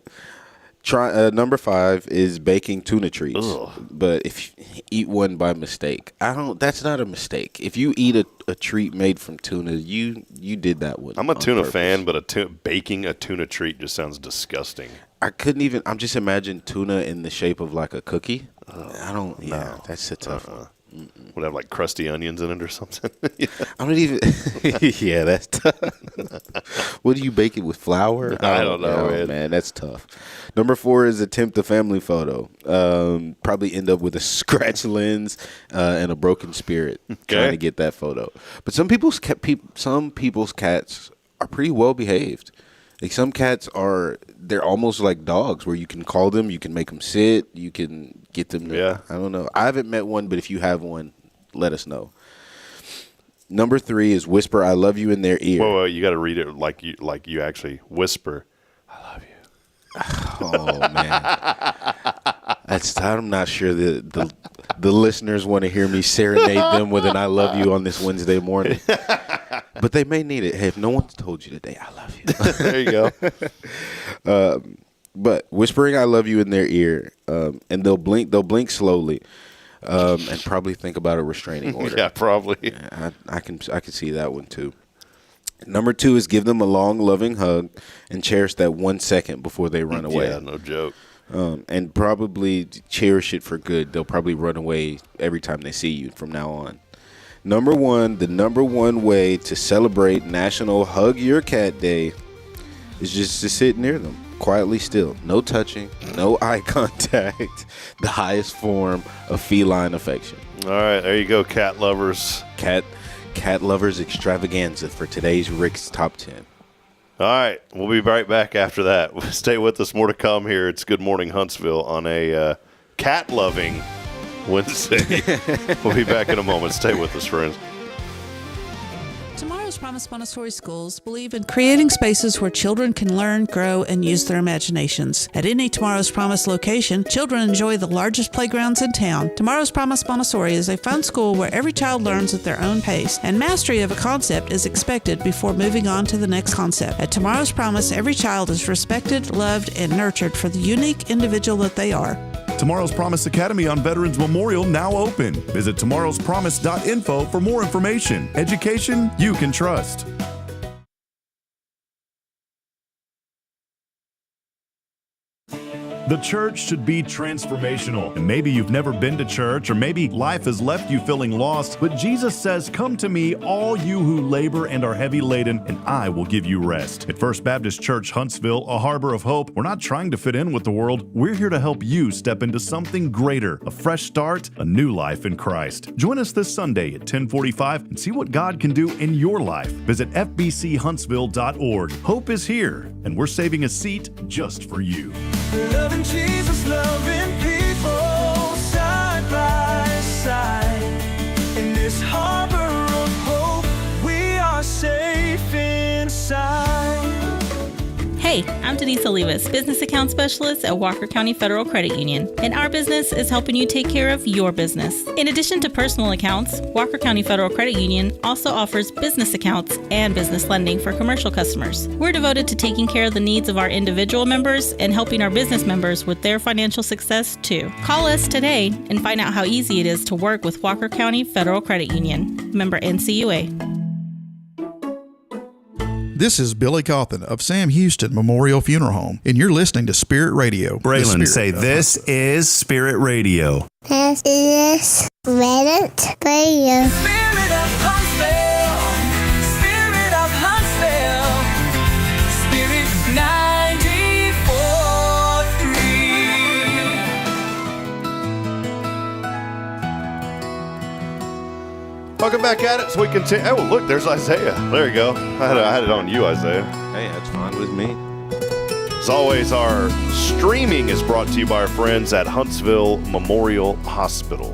Number 5 is baking tuna treats. Ugh. But if you eat one by mistake, that's not a mistake. If you eat a treat made from tuna, you did that one. I'm a tuna fan, but baking a tuna treat just sounds disgusting. I'm just imagine tuna in the shape of like a cookie. That's a tough one. Would have like crusty onions in it or something. I don't even. Yeah, that's tough. What do you bake it with, flour? I don't know, man. That's tough. Number 4 is attempt a family photo. Probably end up with a scratch lens and a broken spirit trying to get that photo. But some people's cats are pretty well behaved. Like some cats they're almost like dogs where you can call them, you can make them sit, you can get them to, I don't know. I haven't met one, but if you have one, let us know. Number 3 is whisper I love you in their ear. Whoa, you got to read it like you actually whisper, I love you. Oh, man. I'm not sure the listeners want to hear me serenade them with an I love you on this Wednesday morning. But they may need it. Hey, if no one's told you today, I love you. There you go. But whispering I love you in their ear, and they'll blink slowly, and probably think about a restraining order. Yeah, probably. I can see that one too. Number 2 is give them a long, loving hug and cherish that 1 second before they run away. Yeah, no joke. And probably cherish it for good. They'll probably run away every time they see you from now on. The number one way to celebrate National Hug Your Cat Day is just to sit near them, quietly still. No touching, no eye contact. The highest form of feline affection. All right, there you go, cat lovers. Cat lovers extravaganza for today's Rick's Top 10. All right, we'll be right back after that. Stay with us, more to come here. It's Good Morning Huntsville on a cat-loving Wednesday. We'll be back in a moment. Stay with us, friends. Tomorrow's Promise Montessori schools believe in creating spaces where children can learn, grow, and use their imaginations. At any Tomorrow's Promise location, children enjoy the largest playgrounds in town. Tomorrow's Promise Montessori is a fun school where every child learns at their own pace, and mastery of a concept is expected before moving on to the next concept. At Tomorrow's Promise, every child is respected, loved, and nurtured for the unique individual that they are. Tomorrow's Promise Academy on Veterans Memorial now open. Visit tomorrowspromise.info for more information. Education you can trust. The church should be transformational. And maybe you've never been to church, or maybe life has left you feeling lost, but Jesus says, "Come to me, all you who labor and are heavy laden, and I will give you rest." At First Baptist Church Huntsville, a harbor of hope, we're not trying to fit in with the world. We're here to help you step into something greater, a fresh start, a new life in Christ. Join us this Sunday at 10:45 and see what God can do in your life. Visit fbchuntsville.org. Hope is here, and we're saving a seat just for you. Loving Jesus, loving people side by side. In this harbor of hope, we are safe inside. Hey, I'm Denise Olivas, Business Account Specialist at Walker County Federal Credit Union, and our business is helping you take care of your business. In addition to personal accounts, Walker County Federal Credit Union also offers business accounts and business lending for commercial customers. We're devoted to taking care of the needs of our individual members and helping our business members with their financial success too. Call us today and find out how easy it is to work with Walker County Federal Credit Union. member NCUA. This is Billy Cawthon of Sam Houston Memorial Funeral Home, and you're listening to Spirit Radio. Braylon, say this is Spirit Radio. This is Spirit Radio. Spirit of Huntsville. Spirit of Huntsville. Spirit 94.3. Welcome back at it. So we continue. Oh, look, there's Isaiah. There you go. I had it on you, Isaiah. Hey, that's fine with me. As always, our streaming is brought to you by our friends at Huntsville Memorial Hospital.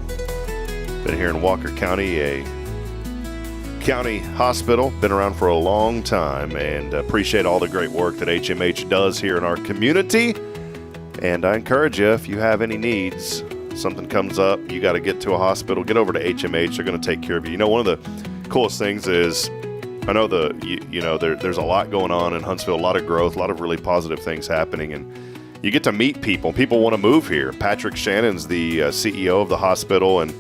Been here in Walker County, a county hospital. Been around for a long time, and appreciate all the great work that HMH does here in our community. And I encourage you, if you have any needs, something comes up, you got to get to a hospital, get over to HMH. They're going to take care of you. You know, one of the coolest things is, I know there's a lot going on in Huntsville, a lot of growth, a lot of really positive things happening, and you get to meet people. People want to move here. Patrick Shannon's the CEO of the hospital, and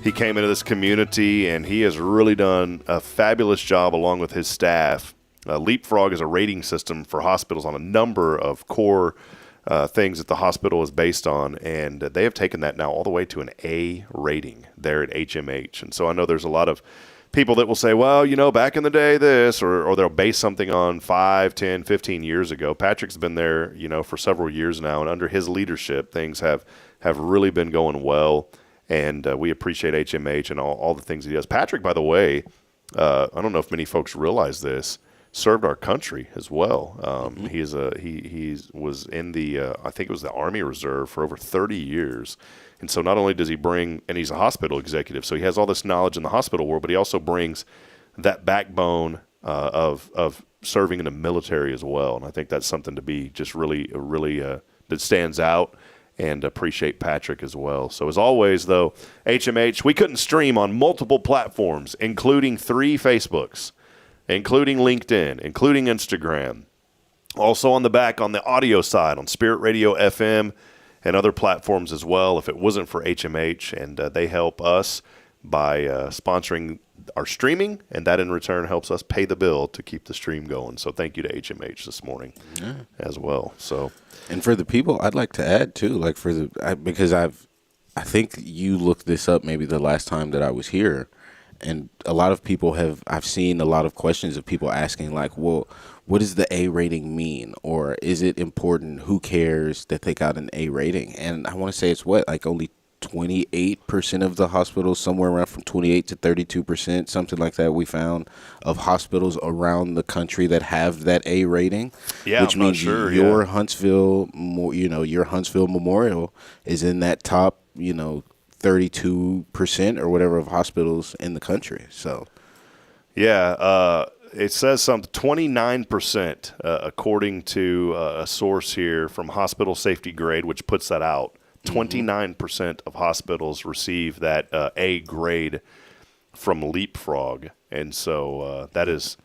he came into this community, and he has really done a fabulous job along with his staff. Leapfrog is a rating system for hospitals on a number of core things that the hospital is based on, and they have taken that now all the way to an A rating there at HMH. And so I know there's a lot of people that will say, well, you know, back in the day this, or they'll base something on 5, 10, 15 years ago. Patrick's been there, you know, for several years now, and under his leadership, things have really been going well, and we appreciate HMH and all the things he does. Patrick, by the way, I don't know if many folks realize this, served our country as well. He was in the I think it was the Army Reserve for over 30 years, and so not only does he bring, and he's a hospital executive, so he has all this knowledge in the hospital world, but he also brings that backbone of serving in the military as well. And I think that's something to be just really that stands out. And appreciate Patrick as well. So as always, though, HMH, we couldn't stream on multiple platforms, including 3 Facebooks, including LinkedIn, including Instagram. Also on the back on the audio side on Spirit Radio FM and other platforms as well. If it wasn't for HMH, and they help us by sponsoring our streaming, and that in return helps us pay the bill to keep the stream going. So thank you to HMH this morning as well. So, and for the people, I'd like to add too, like because I think you looked this up maybe the last time that I was here. And a lot of people I've seen a lot of questions of people asking like, well, what does the A rating mean? Or is it important? Who cares that they got an A rating? And I want to say it's like only 28% of the hospitals, somewhere around from 28 to 32%, something like that, we found of hospitals around the country that have that A rating. Yeah, which I'm means not sure, your Huntsville, your Huntsville Memorial is in that top, 32% or whatever of hospitals in the country. So, yeah, it says something 29%, according to a source here from Hospital Safety Grade, which puts that out. 29% of hospitals receive that A grade from Leapfrog, and so that is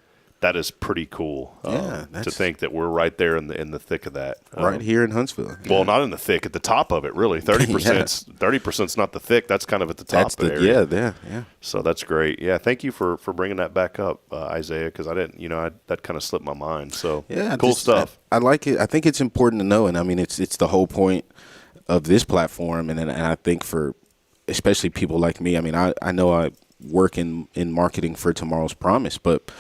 pretty cool. To think that we're right there in the thick of that, right here in Huntsville. Well, not in the thick, at the top of it, really. 30%'s not the thick. That's kind of at the top. Yeah. So that's great. Yeah, thank you for bringing that back up, Isaiah, because I didn't, that kind of slipped my mind. So yeah, cool stuff. I like it. I think it's important to know, and I mean, it's the whole point of this platform, and I think for especially people like me, I mean, I know I work in marketing for Tomorrow's Promise, but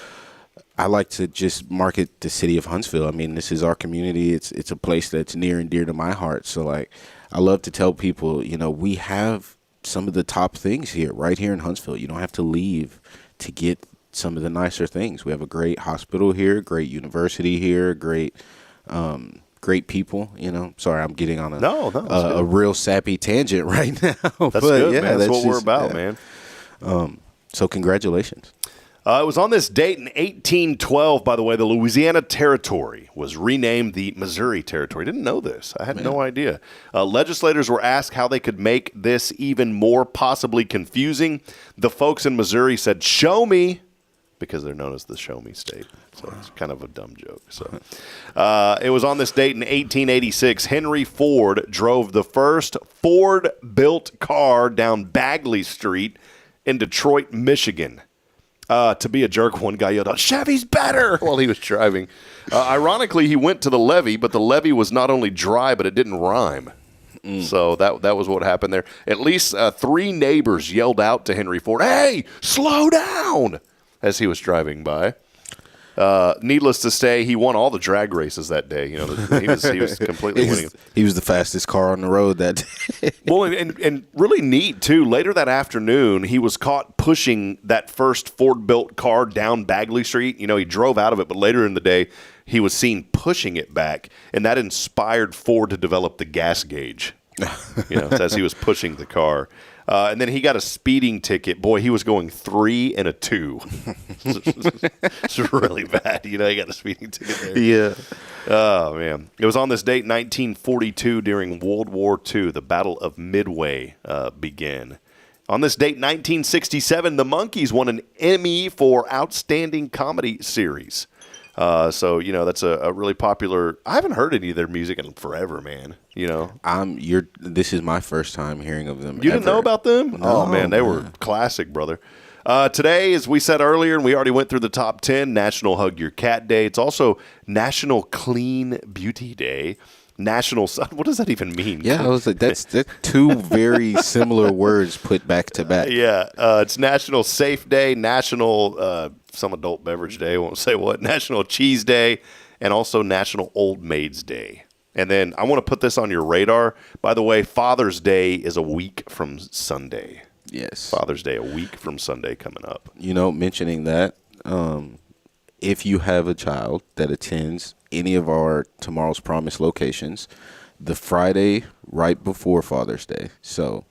I like to just market the city of Huntsville. I mean, this is our community. It's a place that's near and dear to my heart. So like, I love to tell people, we have some of the top things here, right here in Huntsville. You don't have to leave to get some of the nicer things. We have a great hospital here, great university here, great people, Sorry, I'm getting on a real sappy tangent right now. That's good, man. That's what we're about, man. So congratulations. It was on this date in 1812, by the way, the Louisiana Territory was renamed the Missouri Territory. Didn't know this. I had no idea. Legislators were asked how they could make this even more possibly confusing. The folks in Missouri said, "Show me," because they're known as the Show Me State. So it's kind of a dumb joke. So it was on this date in 1886. Henry Ford drove the first Ford-built car down Bagley Street in Detroit, Michigan. To be a jerk, one guy yelled out, "Chevy's better!" while he was driving. Ironically, he went to the levee, but the levee was not only dry, but it didn't rhyme. So that was what happened there. At least 3 neighbors yelled out to Henry Ford, "Hey, slow down!" as he was driving by. Needless to say, he won all the drag races that day. He was completely winning. He was the fastest car on the road that day. Well, and really neat, too. Later that afternoon, he was caught pushing that first Ford-built car down Bagley Street. He drove out of it, but later in the day, he was seen pushing it back, and that inspired Ford to develop the gas gauge, as he was pushing the car. And then he got a speeding ticket. Boy, he was going 3 and a 2. It's really bad. He got a speeding ticket there. Yeah. Oh, man. It was on this date, 1942, during World War II, the Battle of Midway began. On this date, 1967, the Monkees won an Emmy for Outstanding Comedy Series. So that's a really popular. I haven't heard any of their music in forever, man. This is my first time hearing of them. You didn't know about them? No, oh man, they were classic, brother. Today, as we said earlier, and we already went through the top 10, National Hug Your Cat Day. It's also National Clean Beauty Day. National. What does that even mean? Yeah, I was like, that's 2 very similar words put back to back. Yeah, it's National Safe Day, National some adult beverage day. I won't say what. National Cheese Day, and also National Old Maids Day. And then I want to put this on your radar. By the way, Father's Day is a week from Sunday. Yes, Father's Day, a week from Sunday coming up. Mentioning that, if you have a child that attends any of our Tomorrow's Promise locations, the Friday right before Father's Day, so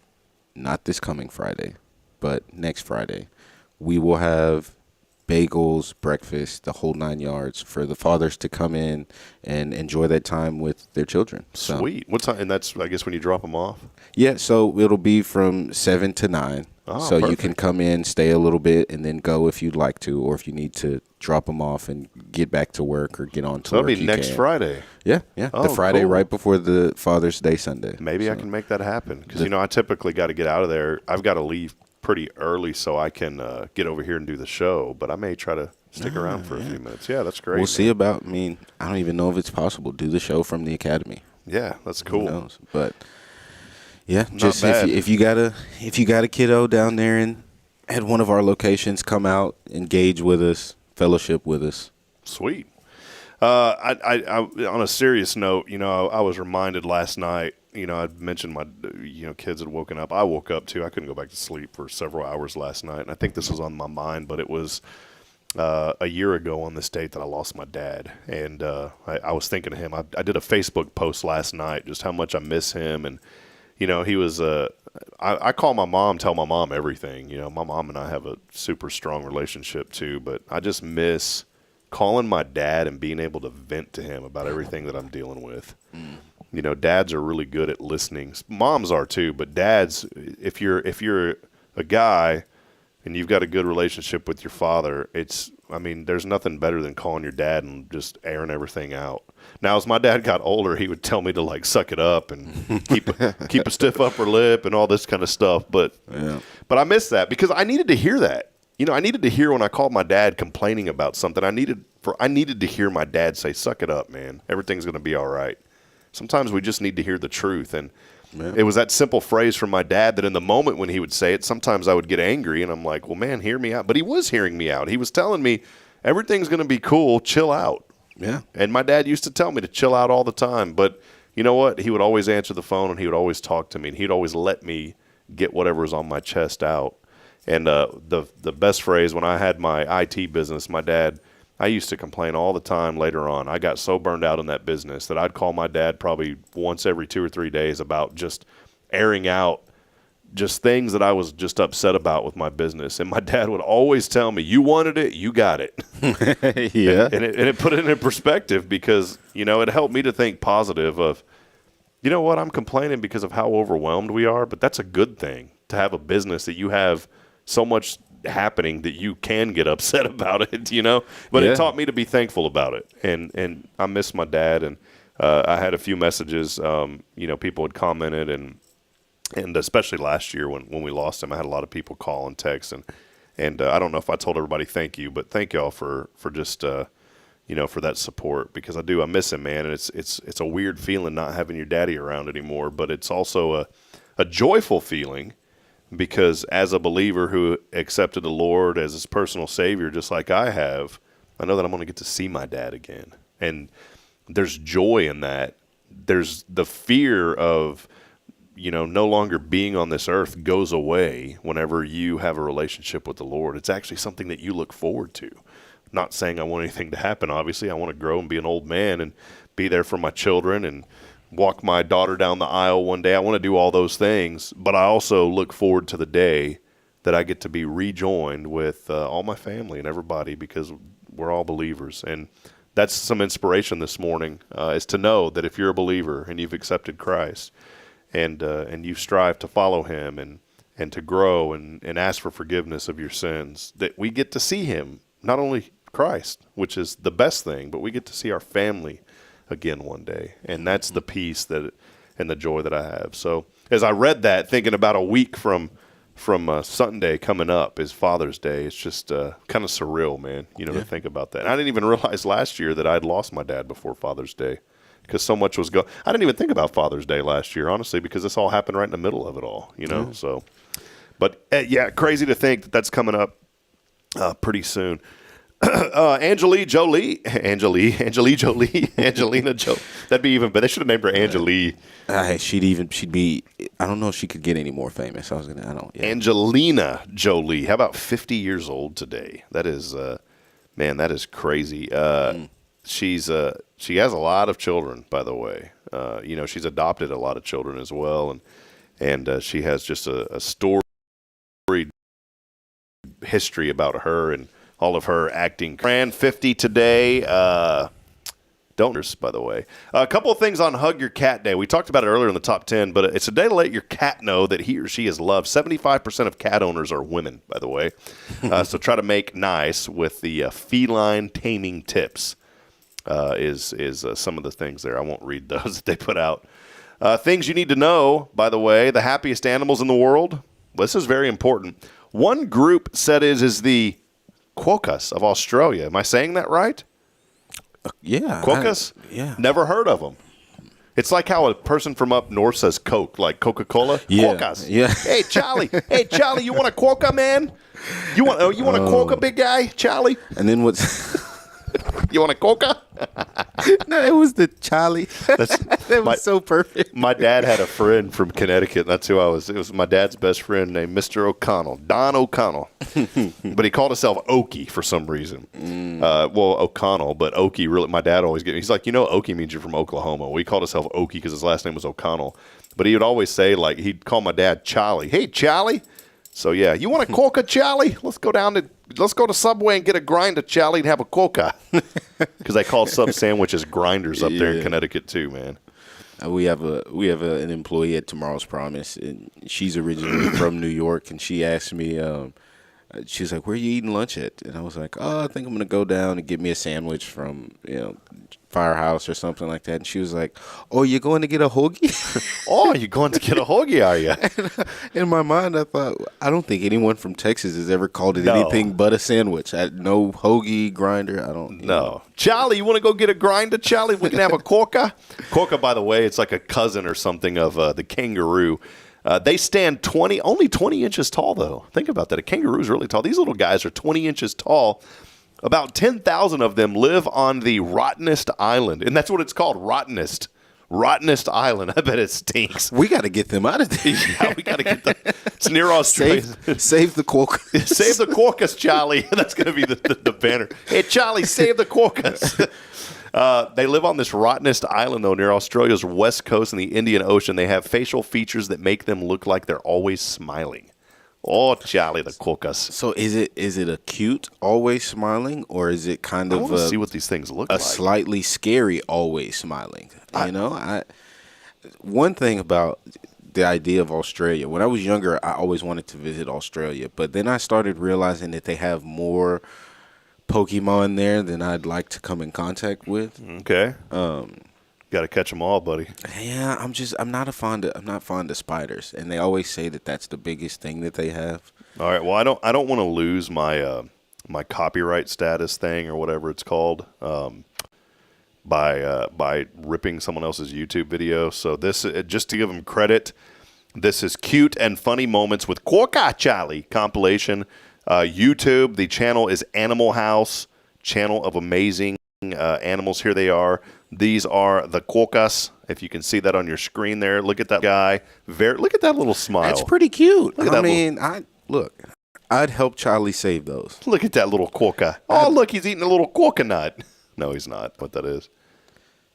not this coming Friday, but next Friday, we will have bagels, breakfast, the whole 9 yards for the fathers to come in and enjoy that time with their children. So, sweet. What time? And that's, I guess, when you drop them off? Yeah, so it'll be from 7 to 9. Oh, so perfect. you can come in, stay a little bit, and then go if you'd like to, or if you need to drop them off and get back to work or get on to So that'll work. be next Friday. Yeah. Oh, the Friday cool. right before the Father's Day Sunday. Maybe I can make that happen because, I typically got to get out of there. I've got to leave pretty early so I can get over here and do the show, but I may try to stick around for a few minutes. Yeah, that's great. We'll see about, I don't even know if it's possible. Do the show from the academy. Yeah, that's cool. Who knows? But yeah, Not just bad. if you got a kiddo down there and at one of our locations, come out, engage with us, fellowship with us. Sweet. I on a serious note, I was reminded last night. I mentioned my kids had woken up. I woke up too. I couldn't go back to sleep for several hours last night, and I think this was on my mind. But it was a year ago on this date that I lost my dad, and I was thinking of him. I did a Facebook post last night, just how much I miss him, and he was. I call my mom, tell my mom everything. My mom and I have a super strong relationship too, but I just miss calling my dad and being able to vent to him about everything that I'm dealing with. Dads are really good at listening. Moms are too, but dads, if you're a guy and you've got a good relationship with your father, there's nothing better than calling your dad and just airing everything out. Now, as my dad got older, he would tell me to suck it up and keep a stiff upper lip and all this kind of stuff. But I miss that because I needed to hear that. I needed to hear when I called my dad complaining about something. I needed to hear my dad say, "Suck it up, man. Everything's going to be all right." Sometimes we just need to hear the truth. And it was that simple phrase from my dad that in the moment when he would say it, sometimes I would get angry and I'm like, well, man, hear me out. But he was hearing me out. He was telling me everything's going to be cool. Chill out. Yeah. And my dad used to tell me to chill out all the time. But you know what? He would always answer the phone and he would always talk to me and he'd always let me get whatever was on my chest out. And the best phrase, when I had my IT business, my dad, I used to complain all the time later on. I got so burned out in that business that I'd call my dad probably once every 2 or 3 days about just airing out just things that I was just upset about with my business. And my dad would always tell me, "You wanted it, you got it." Yeah. And it put it in perspective because, it helped me to think positive of, you know what, I'm complaining because of how overwhelmed we are, but that's a good thing to have a business that you have so much happening that you can get upset about it, but it taught me to be thankful about it. And I miss my dad. And I had a few messages, people had commented and And especially last year when we lost him, I had a lot of people call and text, and I don't know if I told everybody thank you, but thank y'all for just for that support, because I miss him, man. And it's a weird feeling not having your daddy around anymore, but it's also a joyful feeling, because as a believer who accepted the Lord as his personal Savior, just like I have, I know that I'm going to get to see my dad again. And there's joy in that. There's the fear of, no longer being on this earth goes away whenever you have a relationship with the Lord. It's actually something that you look forward to. Not saying I want anything to happen, obviously. I want to grow and be an old man and be there for my children and walk my daughter down the aisle one day. I want to do all those things, but I also look forward to the day that I get to be rejoined with all my family and everybody, because we're all believers. And that's some inspiration this morning, is to know that if you're a believer and you've accepted Christ and you strive to follow him and to grow and ask for forgiveness of your sins, that we get to see him, not only Christ, which is the best thing, but we get to see our family again one day. And that's the peace and the joy that I have. So as I read that, thinking about a week from Sunday coming up is Father's Day, it's just kind of surreal, man, to think about that. And I didn't even realize last year that I'd lost my dad before Father's Day, because so much was going. I didn't even think about Father's Day last year, honestly, because this all happened right in the middle of it all, So, but crazy to think that that's coming up pretty soon. Angelina Jolie. That'd be even better. They should have named her Angelie. She'd be. I don't know if she could get any more famous. Angelina Jolie. How about 50 years old today? That is, man, that is crazy. She has a lot of children, by the way. She's adopted a lot of children as well, and she has just a storied history about her and all of her acting. Ran 50 today. Donors, by the way. A couple of things on Hug Your Cat Day. We talked about it earlier in the top 10, but it's a day to let your cat know that he or she is loved. 75% of cat owners are women, by the way. So try to make nice with the feline taming tips. Is some of the things there. I won't read those that they put out. Things you need to know, by the way, the happiest animals in the world. This is very important. One group said is the quokkas of Australia. Am I saying that right? Yeah. Quokkas? Yeah. Never heard of them. It's like how a person from up north says Coke, like Coca-Cola. Yeah. Quokkas. Yeah. Hey, Charlie, you want a quokka, man? You want a quokka, big guy, Charlie? And then what's... You want a coca? No, it was the Charlie. That was so perfect. My dad had a friend from Connecticut. That's who I was. It was my dad's best friend named Mr. O'Connell, Don O'Connell. But he called himself Okie for some reason. O'Connell, but Okie, really, my dad always he's like, Okie means you're from Oklahoma. Well, he called himself Okie because his last name was O'Connell. But he would always say, he'd call my dad Charlie. Hey, Charlie. So, yeah, you want a coca, Charlie? Let's go to Subway and get a grinder, Charlie, and have a coca. Because they call sub sandwiches grinders up there in Connecticut too, man. We have an employee at Tomorrow's Promise, and she's originally from New York, and she asked me, she's like, "Where are you eating lunch at?" And I was like, "Oh, I think I'm gonna go down and get me a sandwich from Firehouse or something like that." And she was like, "Oh, you're going to get a hoagie?" Oh, you're going to get a hoagie, are you? In my mind, I thought, I don't think anyone from Texas has ever called it anything but a sandwich. No hoagie, grinder. I don't know. Charlie, you want to go get a grinder, Charlie? We can have a quokka. Quokka, by the way, it's like a cousin or something of the kangaroo. They stand only 20 inches tall, though. Think about that. A kangaroo is really tall. These little guys are 20 inches tall. About 10,000 of them live on the Rottenest Island, and that's what it's called, Rottenest Island. I bet it stinks. We got to get them out of there. Yeah, we got to get them. It's near Australia. Save the quokkas. Save the quokkas, Charlie. That's going to be the banner. Hey, Charlie, save the quokkas. They live on this Rottenest Island, though, near Australia's west coast in the Indian Ocean. They have facial features that make them look like they're always smiling. Oh, Charlie, the quokkas. So is it a cute, always smiling, or is it kind of see what these things look like? Slightly scary, always smiling? One thing about the idea of Australia, when I was younger, I always wanted to visit Australia, but then I started realizing that they have more Pokemon there than I'd like to come in contact with. Okay. Got to catch them all, buddy. Yeah, I'm not fond of spiders, and they always say that that's the biggest thing that they have. All right. Well, I don't want to lose my my copyright status thing or whatever it's called by ripping someone else's YouTube video. So this, just to give them credit, this is Cute and Funny Moments with Quokka Charlie compilation. YouTube. The channel is Animal House, channel of amazing animals. Here they are. These are the quokkas. If you can see that on your screen there, look at that guy. Look at that little smile. That's pretty cute. Look at I'd help Charlie save those. Look at that little quokka. Oh, look, he's eating a little quokka nut. No, he's not. What that is.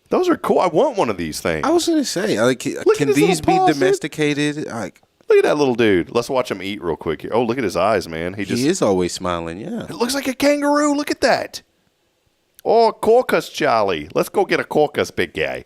Those are cool. I want one of these things. I was going to say, like, can these be domesticated? Like, look at that little dude. Let's watch him eat real quick here. Oh, look at his eyes, man. He is always smiling, yeah. It looks like a kangaroo. Look at that. Oh, quokkas, Charlie. Let's go get a quokkas, big guy.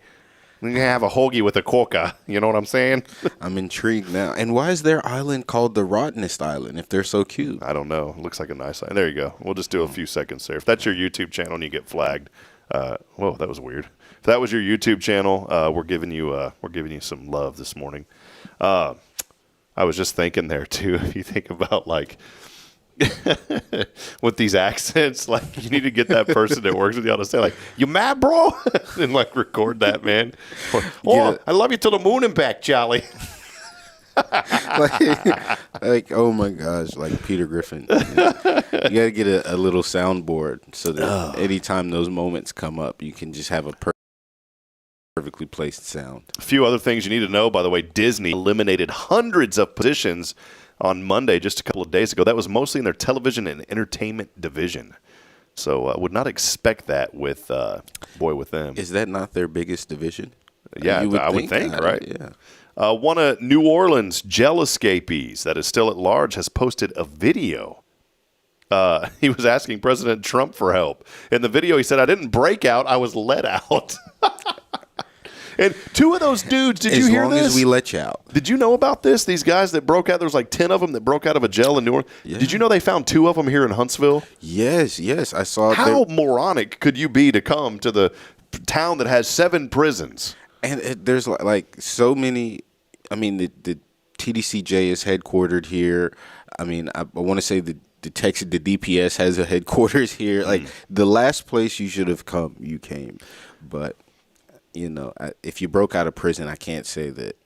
We're going to have a hoagie with a quokka. You know what I'm saying? I'm intrigued now. And why is their island called the Rottenest Island if they're so cute? I don't know. It looks like a nice island. There you go. We'll just do a few seconds there. If that's your YouTube channel and you get flagged, whoa, that was weird. If that was your YouTube channel, we're giving you some love this morning. I was just thinking there too. If you think about like with these accents, like you need to get that person that works with you to say like, "You mad, bro?" and like record that, man. Oh, I love you to the moon and back, Charlie. like, oh my gosh, like Peter Griffin. You gotta get a little soundboard so that anytime those moments come up, you can just have a perfectly placed sound. A few other things you need to know, by the way. Disney eliminated hundreds of positions on Monday, just a couple of days ago. That was mostly in their television and entertainment division. So I would not expect that with with them. Is that not their biggest division? Yeah, I would think, right? Yeah. One of New Orleans jail escapees that is still at large has posted a video. He was asking President Trump for help. In the video, he said, "I didn't break out. I was let out." And two of those dudes, did you hear this? As long as we let you out. Did you know about this? These guys that broke out, there was like 10 of them that broke out of a jail in New Orleans. Yeah. Did you know they found 2 of them here in Huntsville? Yes, I saw. How moronic could you be to come to the town that has 7 prisons? And there's like so many. I mean, the TDCJ is headquartered here. I mean, I want to say the DPS has a headquarters here. Like the last place you should have come, you came. But you know, if you broke out of prison, I can't say that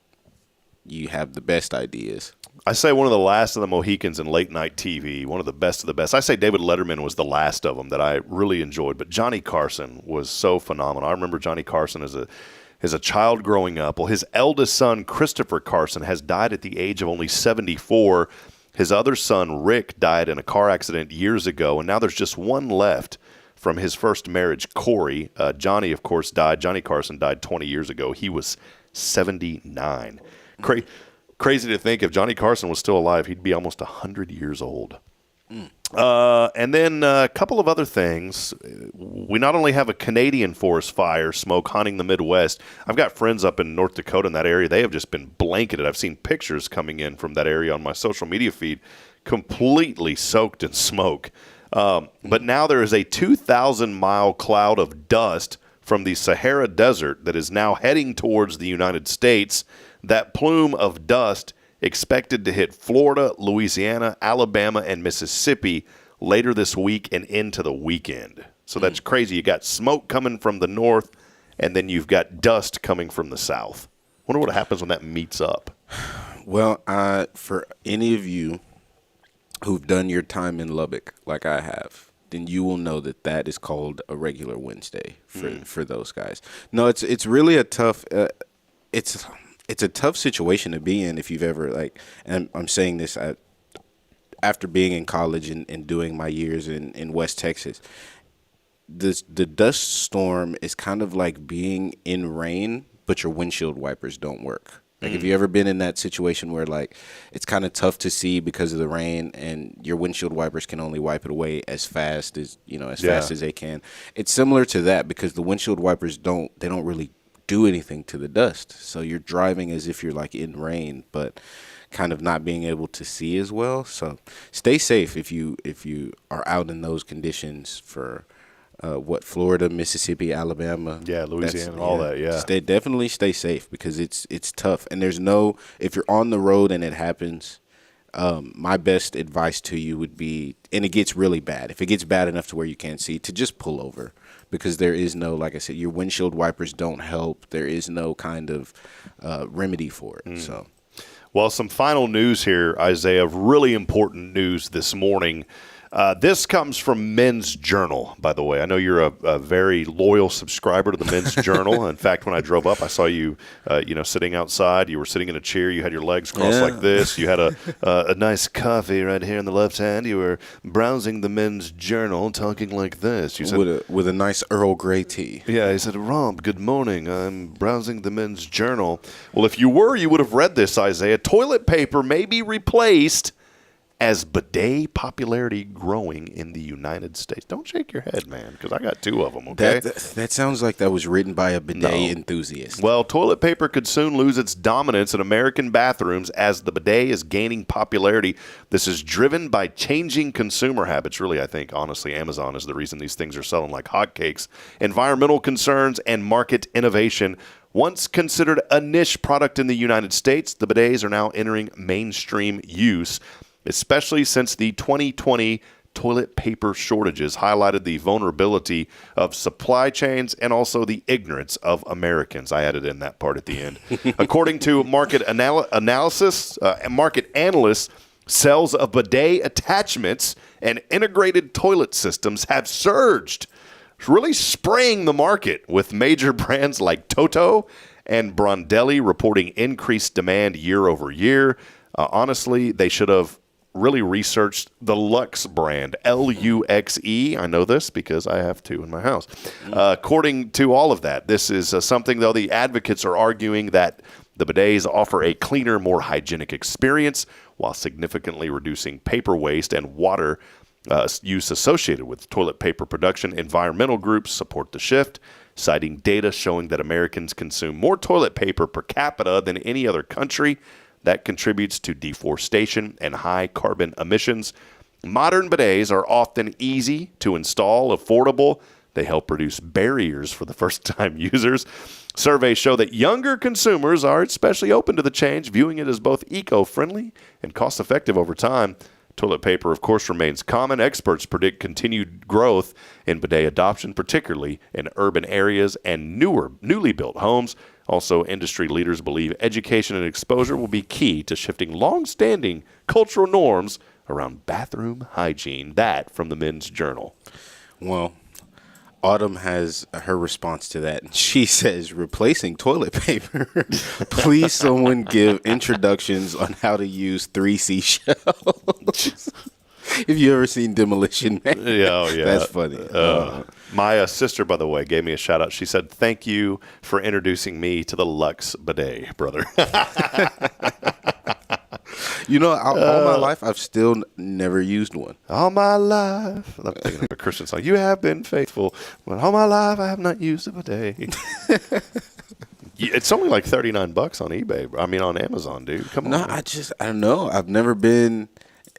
you have the best ideas. I say one of the last of the Mohicans in late night TV, one of the best of the best. I say David Letterman was the last of them that I really enjoyed, but Johnny Carson was so phenomenal. I remember Johnny Carson as a child growing up. Well, his eldest son, Christopher Carson, has died at the age of only 74. His other son, Rick, died in a car accident years ago, and now there's just one left from his first marriage, Corey. Johnny, of course, died. Johnny Carson died 20 years ago. He was 79. Crazy to think if Johnny Carson was still alive, he'd be almost 100 years old. And then a couple of other things. We not only have a Canadian forest fire smoke haunting the Midwest. I've got friends up in North Dakota in that area. They have just been blanketed. I've seen pictures coming in from that area on my social media feed, completely soaked in smoke. But now there is a 2,000-mile cloud of dust from the Sahara Desert that is now heading towards the United States. That plume of dust expected to hit Florida, Louisiana, Alabama, and Mississippi later this week and into the weekend. So that's crazy. You got smoke coming from the north, and then you've got dust coming from the south. Wonder what happens when that meets up. Well, for any of you who've done your time in Lubbock like I have, then you will know that that is called a regular Wednesday for those guys. No, it's really a tough it's a tough situation to be in if you've ever and I'm saying this after being in college and doing my years in West Texas. The dust storm is kind of like being in rain, but your windshield wipers don't work. Like, have you ever been in that situation where, like, it's kind of tough to see because of the rain and your windshield wipers can only wipe it away as fast as they can? It's similar to that because the windshield wipers don't really do anything to the dust. So you're driving as if you're, like, in rain, but kind of not being able to see as well. So stay safe if you are out in those conditions for Florida, Mississippi, Alabama. Yeah, Louisiana, all that, yeah. Definitely stay safe because it's tough. And there's no, if you're on the road and it happens, my best advice to you would be, and it gets really bad, if it gets bad enough to where you can't see, to just pull over. Because there is no, like I said, your windshield wipers don't help. There is no kind of remedy for it. So, well, some final news here, Isaiah, of really important news this morning. This comes from Men's Journal, by the way. I know you're a very loyal subscriber to the Men's Journal. In fact, when I drove up, I saw you, sitting outside. You were sitting in a chair. You had your legs crossed like this. You had a nice coffee right here in the left hand. You were browsing the Men's Journal, talking like this. You said, with a nice Earl Grey tea. Yeah, he said, Rob, good morning. I'm browsing the Men's Journal. Well, if you were, you would have read this, Isaiah. Toilet paper may be replaced as bidet popularity growing in the United States. Don't shake your head, man, because I got 2 of them, okay? That sounds like that was written by a bidet enthusiast. Well, toilet paper could soon lose its dominance in American bathrooms as the bidet is gaining popularity. This is driven by changing consumer habits. Really, I think, honestly, Amazon is the reason these things are selling like hotcakes. Environmental concerns and market innovation. Once considered a niche product in the United States, the bidets are now entering mainstream use, especially since the 2020 toilet paper shortages highlighted the vulnerability of supply chains and also the ignorance of Americans. I added in that part at the end. According to market analysts, sales of bidet attachments and integrated toilet systems have surged, really spraying the market, with major brands like Toto and Brondelli reporting increased demand year over year. Honestly, they should have really researched the Luxe brand, Luxe. I know this because I have 2 in my house. According to all of that, this is something, though, the advocates are arguing that the bidets offer a cleaner, more hygienic experience while significantly reducing paper waste and water use associated with toilet paper production. Environmental groups support the shift, citing data showing that Americans consume more toilet paper per capita than any other country. That contributes to deforestation and high carbon emissions. Modern bidets are often easy to install, affordable. They help reduce barriers for the first-time users. Surveys show that younger consumers are especially open to the change, viewing it as both eco-friendly and cost-effective over time. Toilet paper, of course, remains common. Experts predict continued growth in bidet adoption, particularly in urban areas and newly built homes. Also, industry leaders believe education and exposure will be key to shifting long-standing cultural norms around bathroom hygiene. That from the Men's Journal. Well, Autumn has her response to that. She says, replacing toilet paper. Please someone give introductions on how to use 3 seashells. If you ever seen Demolition Man. Yeah, That's funny. My sister, by the way, gave me a shout out. She said, thank you for introducing me to the Luxe bidet, brother. You know, all my life, I've still never used one. All my life. I'm thinking of a Christian song. You have been faithful, but all my life I have not used a bidet. It's only like $39 on eBay. I mean, on Amazon, dude. Come on. No, I don't know. I've never been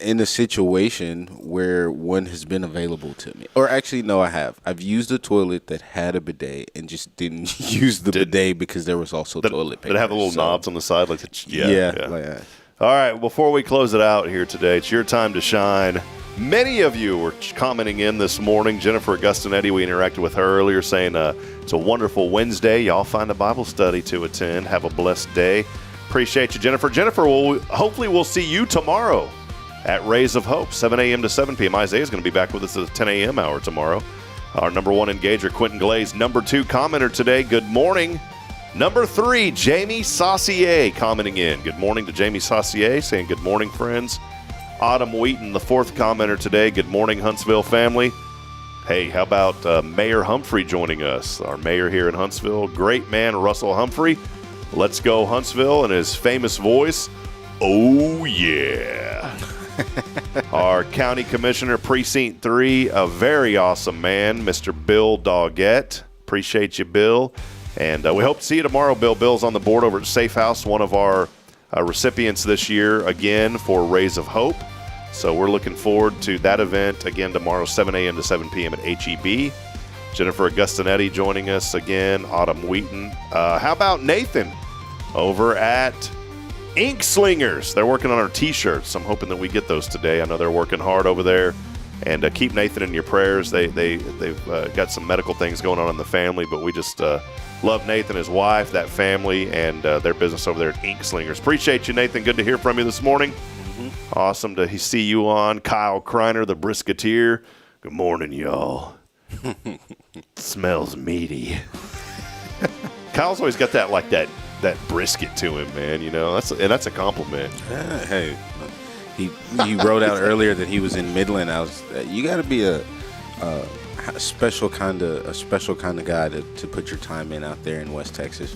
in a situation where one has been available to me. Or actually, no, I have. I've used a toilet that had a bidet and just didn't use the bidet because there was also toilet paper. Did it have the little knobs on the side? Yeah. All right, before we close it out here today, it's your time to shine. Many of you were commenting in this morning. Jennifer Augustinetti, we interacted with her earlier, saying it's a wonderful Wednesday. Y'all find a Bible study to attend. Have a blessed day. Appreciate you, Jennifer. Jennifer, hopefully we'll see you tomorrow at Rays of Hope, 7 a.m. to 7 p.m. Isaiah's going to be back with us at the 10 a.m. hour tomorrow. Our number 1 engager, Quentin Glaze. Number 2 commenter today, good morning. Number 3, Jamie Saucier commenting in. Good morning to Jamie Saucier, saying good morning, friends. Autumn Wheaton, the 4th commenter today. Good morning, Huntsville family. Hey, how about Mayor Humphrey joining us? Our mayor here in Huntsville. Great man, Russell Humphrey. Let's go, Huntsville, and his famous voice. Oh, yeah. Our county commissioner, Precinct 3, a very awesome man, Mr. Bill Doggett. Appreciate you, Bill. And we hope to see you tomorrow, Bill. Bill's on the board over at Safe House, one of our recipients this year, again, for Rays of Hope. So we're looking forward to that event, again, tomorrow, 7 a.m. to 7 p.m. at HEB. Jennifer Augustinetti joining us again. Autumn Wheaton. How about Nathan over at Ink Slingers? They're working on our T-shirts. I'm hoping that we get those today. I know they're working hard over there. And keep Nathan in your prayers. They've got some medical things going on in the family, but we just love Nathan, his wife, that family, and their business over there at Ink Slingers. Appreciate you, Nathan. Good to hear from you this morning. Mm-hmm. Awesome to see you on. Kyle Kreiner, the Brisketeer. Good morning, y'all. Smells meaty. Kyle's always got that brisket to him, man. You know, that's a compliment. Hey, he wrote out earlier that he was in Midland. You got to be a special kind of guy to put your time in out there in West Texas.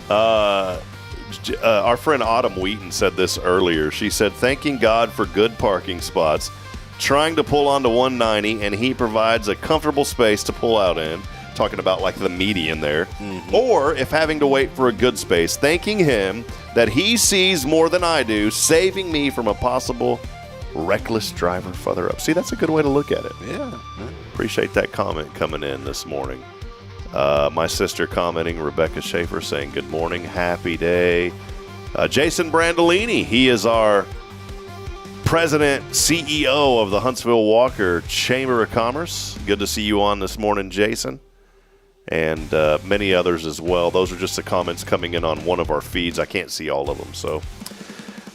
Our friend Autumn Wheaton said this earlier. She said, thanking God for good parking spots, trying to pull onto 190, and he provides a comfortable space to pull out in, talking about like the median there. Mm-hmm. Or if having to wait for a good space, thanking him that he sees more than I do, saving me from a possible reckless driver further up. See, that's a good way to look at it. Yeah. Appreciate that comment coming in this morning. My sister commenting, Rebecca Schaefer saying, good morning, happy day. Jason Brandolini, he is our president, CEO of the Huntsville Walker Chamber of Commerce. Good to see you on this morning, Jason. And many others as well. Those are just the comments coming in on one of our feeds. I can't see all of them. So,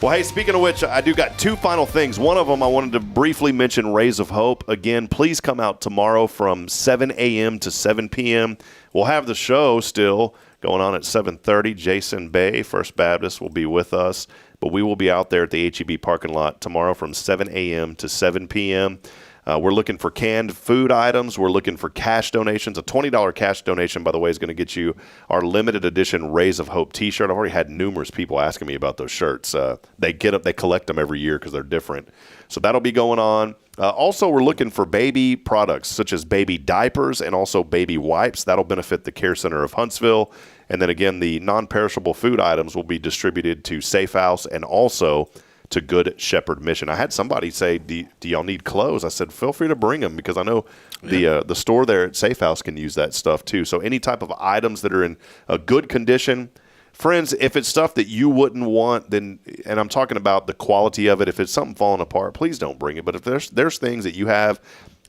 well, hey, speaking of which, I do got two final things. One of them I wanted to briefly mention Rays of Hope. Again, please come out tomorrow from 7 a.m. to 7 p.m. We'll have the show still going on at 7:30. Jason Bay, First Baptist, will be with us. But we will be out there at the HEB parking lot tomorrow from 7 a.m. to 7 p.m. We're looking for canned food items. We're looking for cash donations. A $20 cash donation, by the way, is going to get you our limited edition Rays of Hope T-shirt. I've already had numerous people asking me about those shirts. They collect them every year because they're different. So that'll be going on. Also, we're looking for baby products such as baby diapers and also baby wipes. That'll benefit the Care Center of Huntsville. And then again, the non-perishable food items will be distributed to Safe House and also to Good Shepherd Mission. I had somebody say, do y'all need clothes? I said, feel free to bring them because I know the store there at Safe House can use that stuff too. So any type of items that are in a good condition. Friends, if it's stuff that you wouldn't want, then, and I'm talking about the quality of it, if it's something falling apart, please don't bring it. But if there's things that you have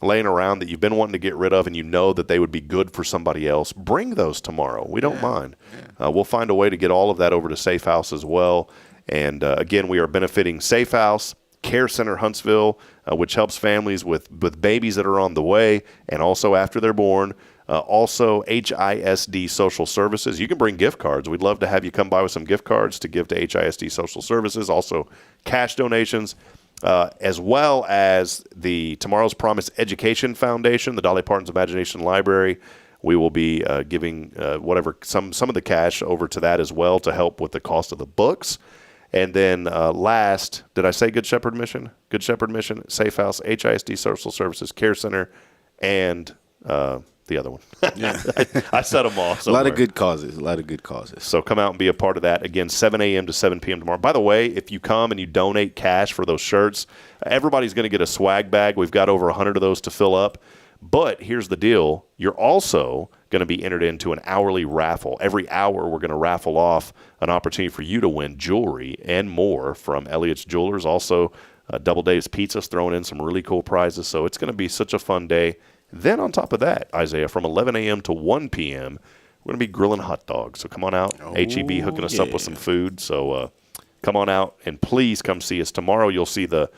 laying around that you've been wanting to get rid of and you know that they would be good for somebody else, bring those tomorrow. We don't mind. We'll find a way to get all of that over to Safe House as well. And again, we are benefiting Safe House, Care Center Huntsville, which helps families with babies that are on the way and also after they're born. Also, HISD Social Services. You can bring gift cards. We'd love to have you come by with some gift cards to give to HISD Social Services. Also, cash donations, as well as the Tomorrow's Promise Education Foundation, the Dolly Parton's Imagination Library. We will be giving some of the cash over to that as well to help with the cost of the books. And then last, did I say Good Shepherd Mission? Good Shepherd Mission, Safe House, HISD Social Services, Care Center, and the other one. I set them off somewhere. A lot of good causes. So come out and be a part of that. Again, 7 a.m. to 7 p.m. tomorrow. By the way, if you come and you donate cash for those shirts, everybody's going to get a swag bag. We've got over 100 of those to fill up. But here's the deal. You're also going to be entered into an hourly raffle. Every hour, we're going to raffle off an opportunity for you to win jewelry and more from Elliott's Jewelers. Also, Double Dave's Pizzas throwing in some really cool prizes. So it's going to be such a fun day. Then on top of that, Isaiah, from 11 a.m. to 1 p.m., we're going to be grilling hot dogs. So come on out. HEB hooking us up with some food. So come on out and please come see us. Tomorrow you'll see the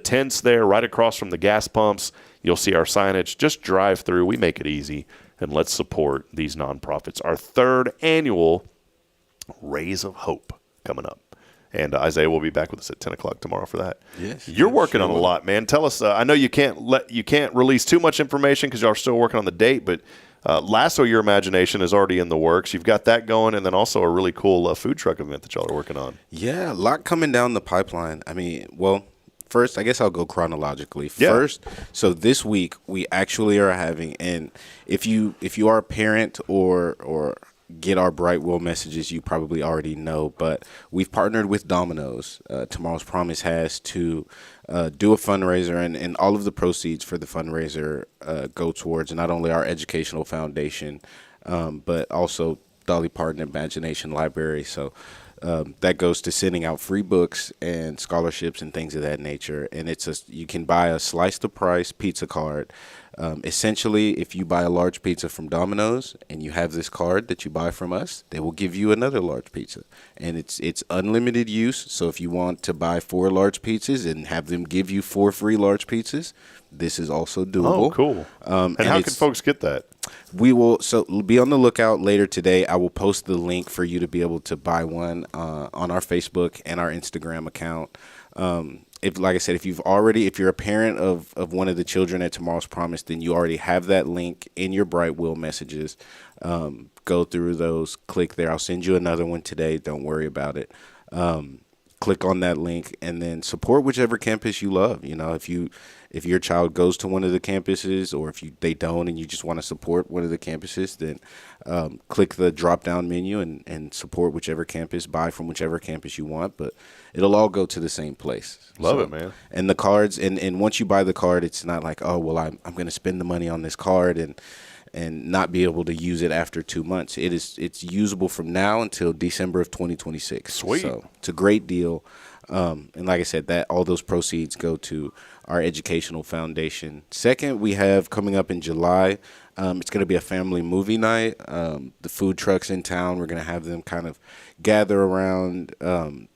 tents there right across from the gas pumps. You'll see our signage. Just drive through. We make it easy. And let's support these nonprofits. Our third annual Rays of Hope coming up. And Isaiah will be back with us at 10 o'clock tomorrow for that. Yes. You're working on a lot, man. Tell us. I know you can't release too much information because y'all are still working on the date, but Lasso Your Imagination is already in the works. You've got that going, and then also a really cool food truck event that y'all are working on. Yeah, a lot coming down the pipeline. I mean, well, first, I guess I'll go chronologically. Yeah. First, so this week we actually are having, and if you are a parent or get our Bright Will messages, you probably already know, but we've partnered with Domino's. Tomorrow's Promise has to do a fundraiser, and all of the proceeds for the fundraiser go towards not only our educational foundation, but also Dolly Parton Imagination Library. So that goes to sending out free books and scholarships and things of that nature. And you can buy a slice the price pizza card. Essentially, if you buy a large pizza from Domino's and you have this card that you buy from us, they will give you another large pizza. And it's unlimited use. So if you want to buy 4 large pizzas and have them give you 4 free large pizzas, this is also doable. Oh, cool. And how can folks get that? We will, so be on the lookout later today. I will post the link for you to be able to buy one on our Facebook and our Instagram account. Like I said, if you're a parent of one of the children at Tomorrow's Promise, then you already have that link in your Bright Will messages. Go through those, click there. I'll send you another one today. Don't worry about it. Click on that link and then support whichever campus you love. You know, if your child goes to one of the campuses, or if they don't and you just want to support one of the campuses, then click the drop-down menu and support whichever campus, buy from whichever campus you want, but it'll all go to the same place. Love it, man. And the cards, and once you buy the card, it's not like, oh, well, I'm going to spend the money on this card and not be able to use it after 2 months. It's usable from now until December of 2026. Sweet. So it's a great deal. And like I said, that all those proceeds go to our educational foundation. Second, we have coming up in July, it's going to be a family movie night. The food trucks in town, we're going to have them kind of gather around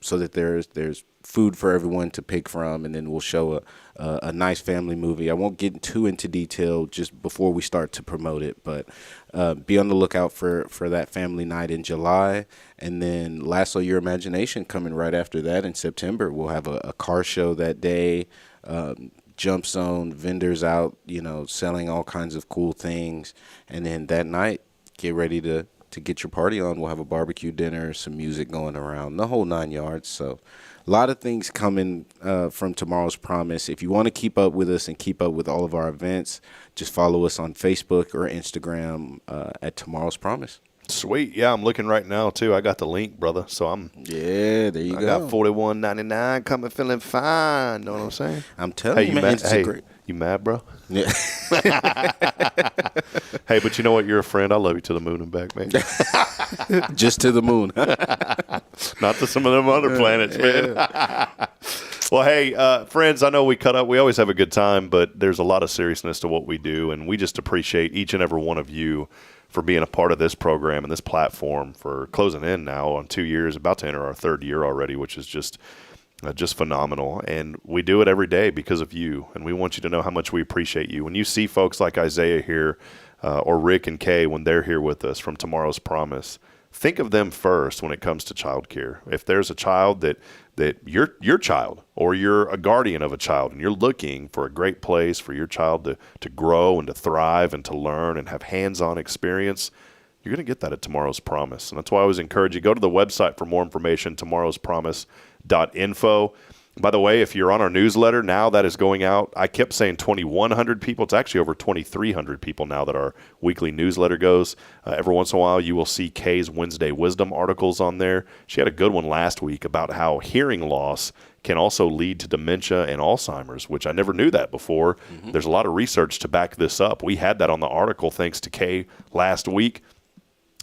so that there's food for everyone to pick from, and then we'll show a nice family movie. I won't get too into detail just before we start to promote it, but be on the lookout for that family night in July. And then Lasso Your Imagination coming right after that in September. We'll have a car show that day, Jump Zone, vendors out, selling all kinds of cool things. And then that night, get ready to get your party on. We'll have a barbecue dinner, some music going around, the whole 9 yards. So a lot of things coming from Tomorrow's Promise. If you want to keep up with us and keep up with all of our events, just follow us on Facebook or Instagram at Tomorrow's Promise. Sweet. Yeah, I'm looking right now, too. I got the link, brother. So Yeah, there you go. I got $41.99 coming feeling fine. Know what I'm saying? I'm telling you, man. You mad, bro? Yeah. Hey, but you know what? You're a friend. I love you to the moon and back, man. Just to the moon. Not to some of them other planets, man. Well, hey, friends, I know we cut up. We always have a good time, but there's a lot of seriousness to what we do, and we just appreciate each and every one of you for being a part of this program and this platform, for closing in now on 2 years, about to enter our 3rd year already, which is just phenomenal. And we do it every day because of you, and we want you to know how much we appreciate you. When you see folks like Isaiah here or Rick and Kay, when they're here with us from Tomorrow's Promise, think of them first when it comes to child care. If there's a child that your child, or you're a guardian of a child and you're looking for a great place for your child to grow and to thrive and to learn and have hands-on experience, you're going to get that at Tomorrow's Promise. And that's why I always encourage you, go to the website for more information, tomorrowspromise.info. By the way, if you're on our newsletter now, that is going out. I kept saying 2,100 people. It's actually over 2,300 people now that our weekly newsletter goes. Every once in a while, you will see Kay's Wednesday Wisdom articles on there. She had a good one last week about how hearing loss can also lead to dementia and Alzheimer's, which I never knew that before. Mm-hmm. There's a lot of research to back this up. We had that on the article thanks to Kay last week.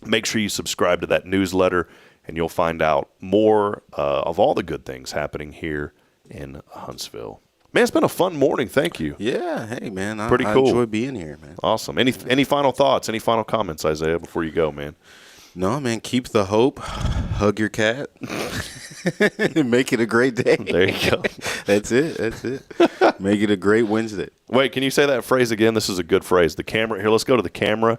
Make sure you subscribe to that newsletter, and you'll find out more of all the good things happening here in Huntsville. Man, it's been a fun morning. Thank you. Yeah. Hey, man. I cool. enjoy being here, man. Awesome. Any final thoughts? Any final comments, Isaiah, before you go, man? No, man. Keep the hope. Hug your cat. Make it a great day. There you go. That's it. Make it a great Wednesday. Wait, can you say that phrase again? This is a good phrase. The camera. Here, let's go to the camera.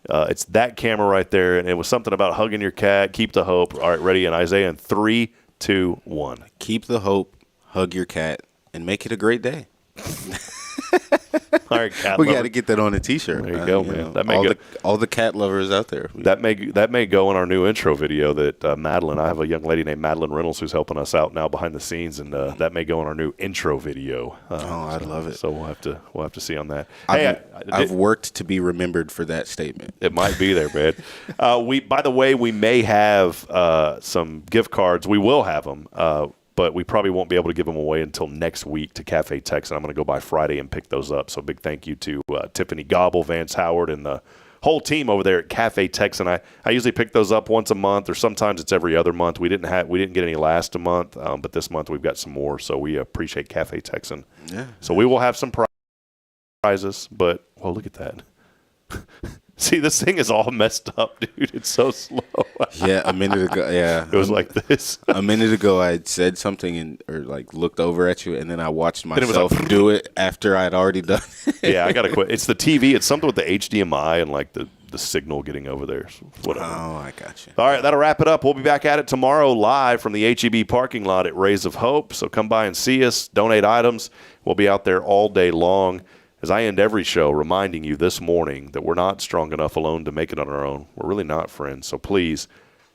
It's that camera right there, and it was something about hugging your cat. Keep the hope. All right, ready? And Isaiah in 3, 2, 1. Keep the hope. Hug your cat, and make it a great day. All right, cat We lover. got to get that on a T-shirt. There you go, man. know, That may all the cat lovers out there. That may go in our new intro video that Madeline. I have a young lady named Madeline Reynolds who's helping us out now behind the scenes, and that may go in our new intro video. I'd love it. So we'll have to see on that. I've worked to be remembered for that statement. It might be there, man. By the way, we may have some gift cards. We will have them. But we probably won't be able to give them away until next week to Cafe Texan. I'm going to go by Friday and pick those up. So big thank you to Tiffany Gobble, Vance Howard, and the whole team over there at Cafe Texan. I usually pick those up once a month, or sometimes it's every other month. We didn't get any last month, but this month we've got some more. So we appreciate Cafe Texan. Yeah. So we will have some prizes. But look at that. See, this thing is all messed up, dude. It's so slow. Yeah, a minute ago. Yeah, it was like this. A minute ago, I had said something or looked over at you, and then I watched myself do it after I'd already done it. Yeah, I gotta quit. It's the TV. It's something with the HDMI and the signal getting over there. So whatever. Oh, I got you. All right, that'll wrap it up. We'll be back at it tomorrow live from the HEB parking lot at Rays of Hope. So come by and see us. Donate items. We'll be out there all day long. As I end every show, reminding you this morning that we're not strong enough alone to make it on our own. We're really not, friends. So please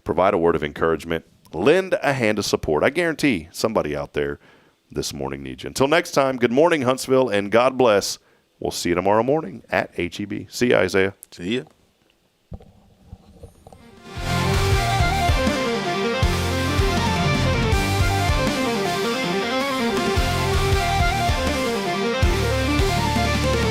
provide a word of encouragement. Lend a hand of support. I guarantee somebody out there this morning needs you. Until next time, good morning, Huntsville, and God bless. We'll see you tomorrow morning at HEB. See you, Isaiah. See ya.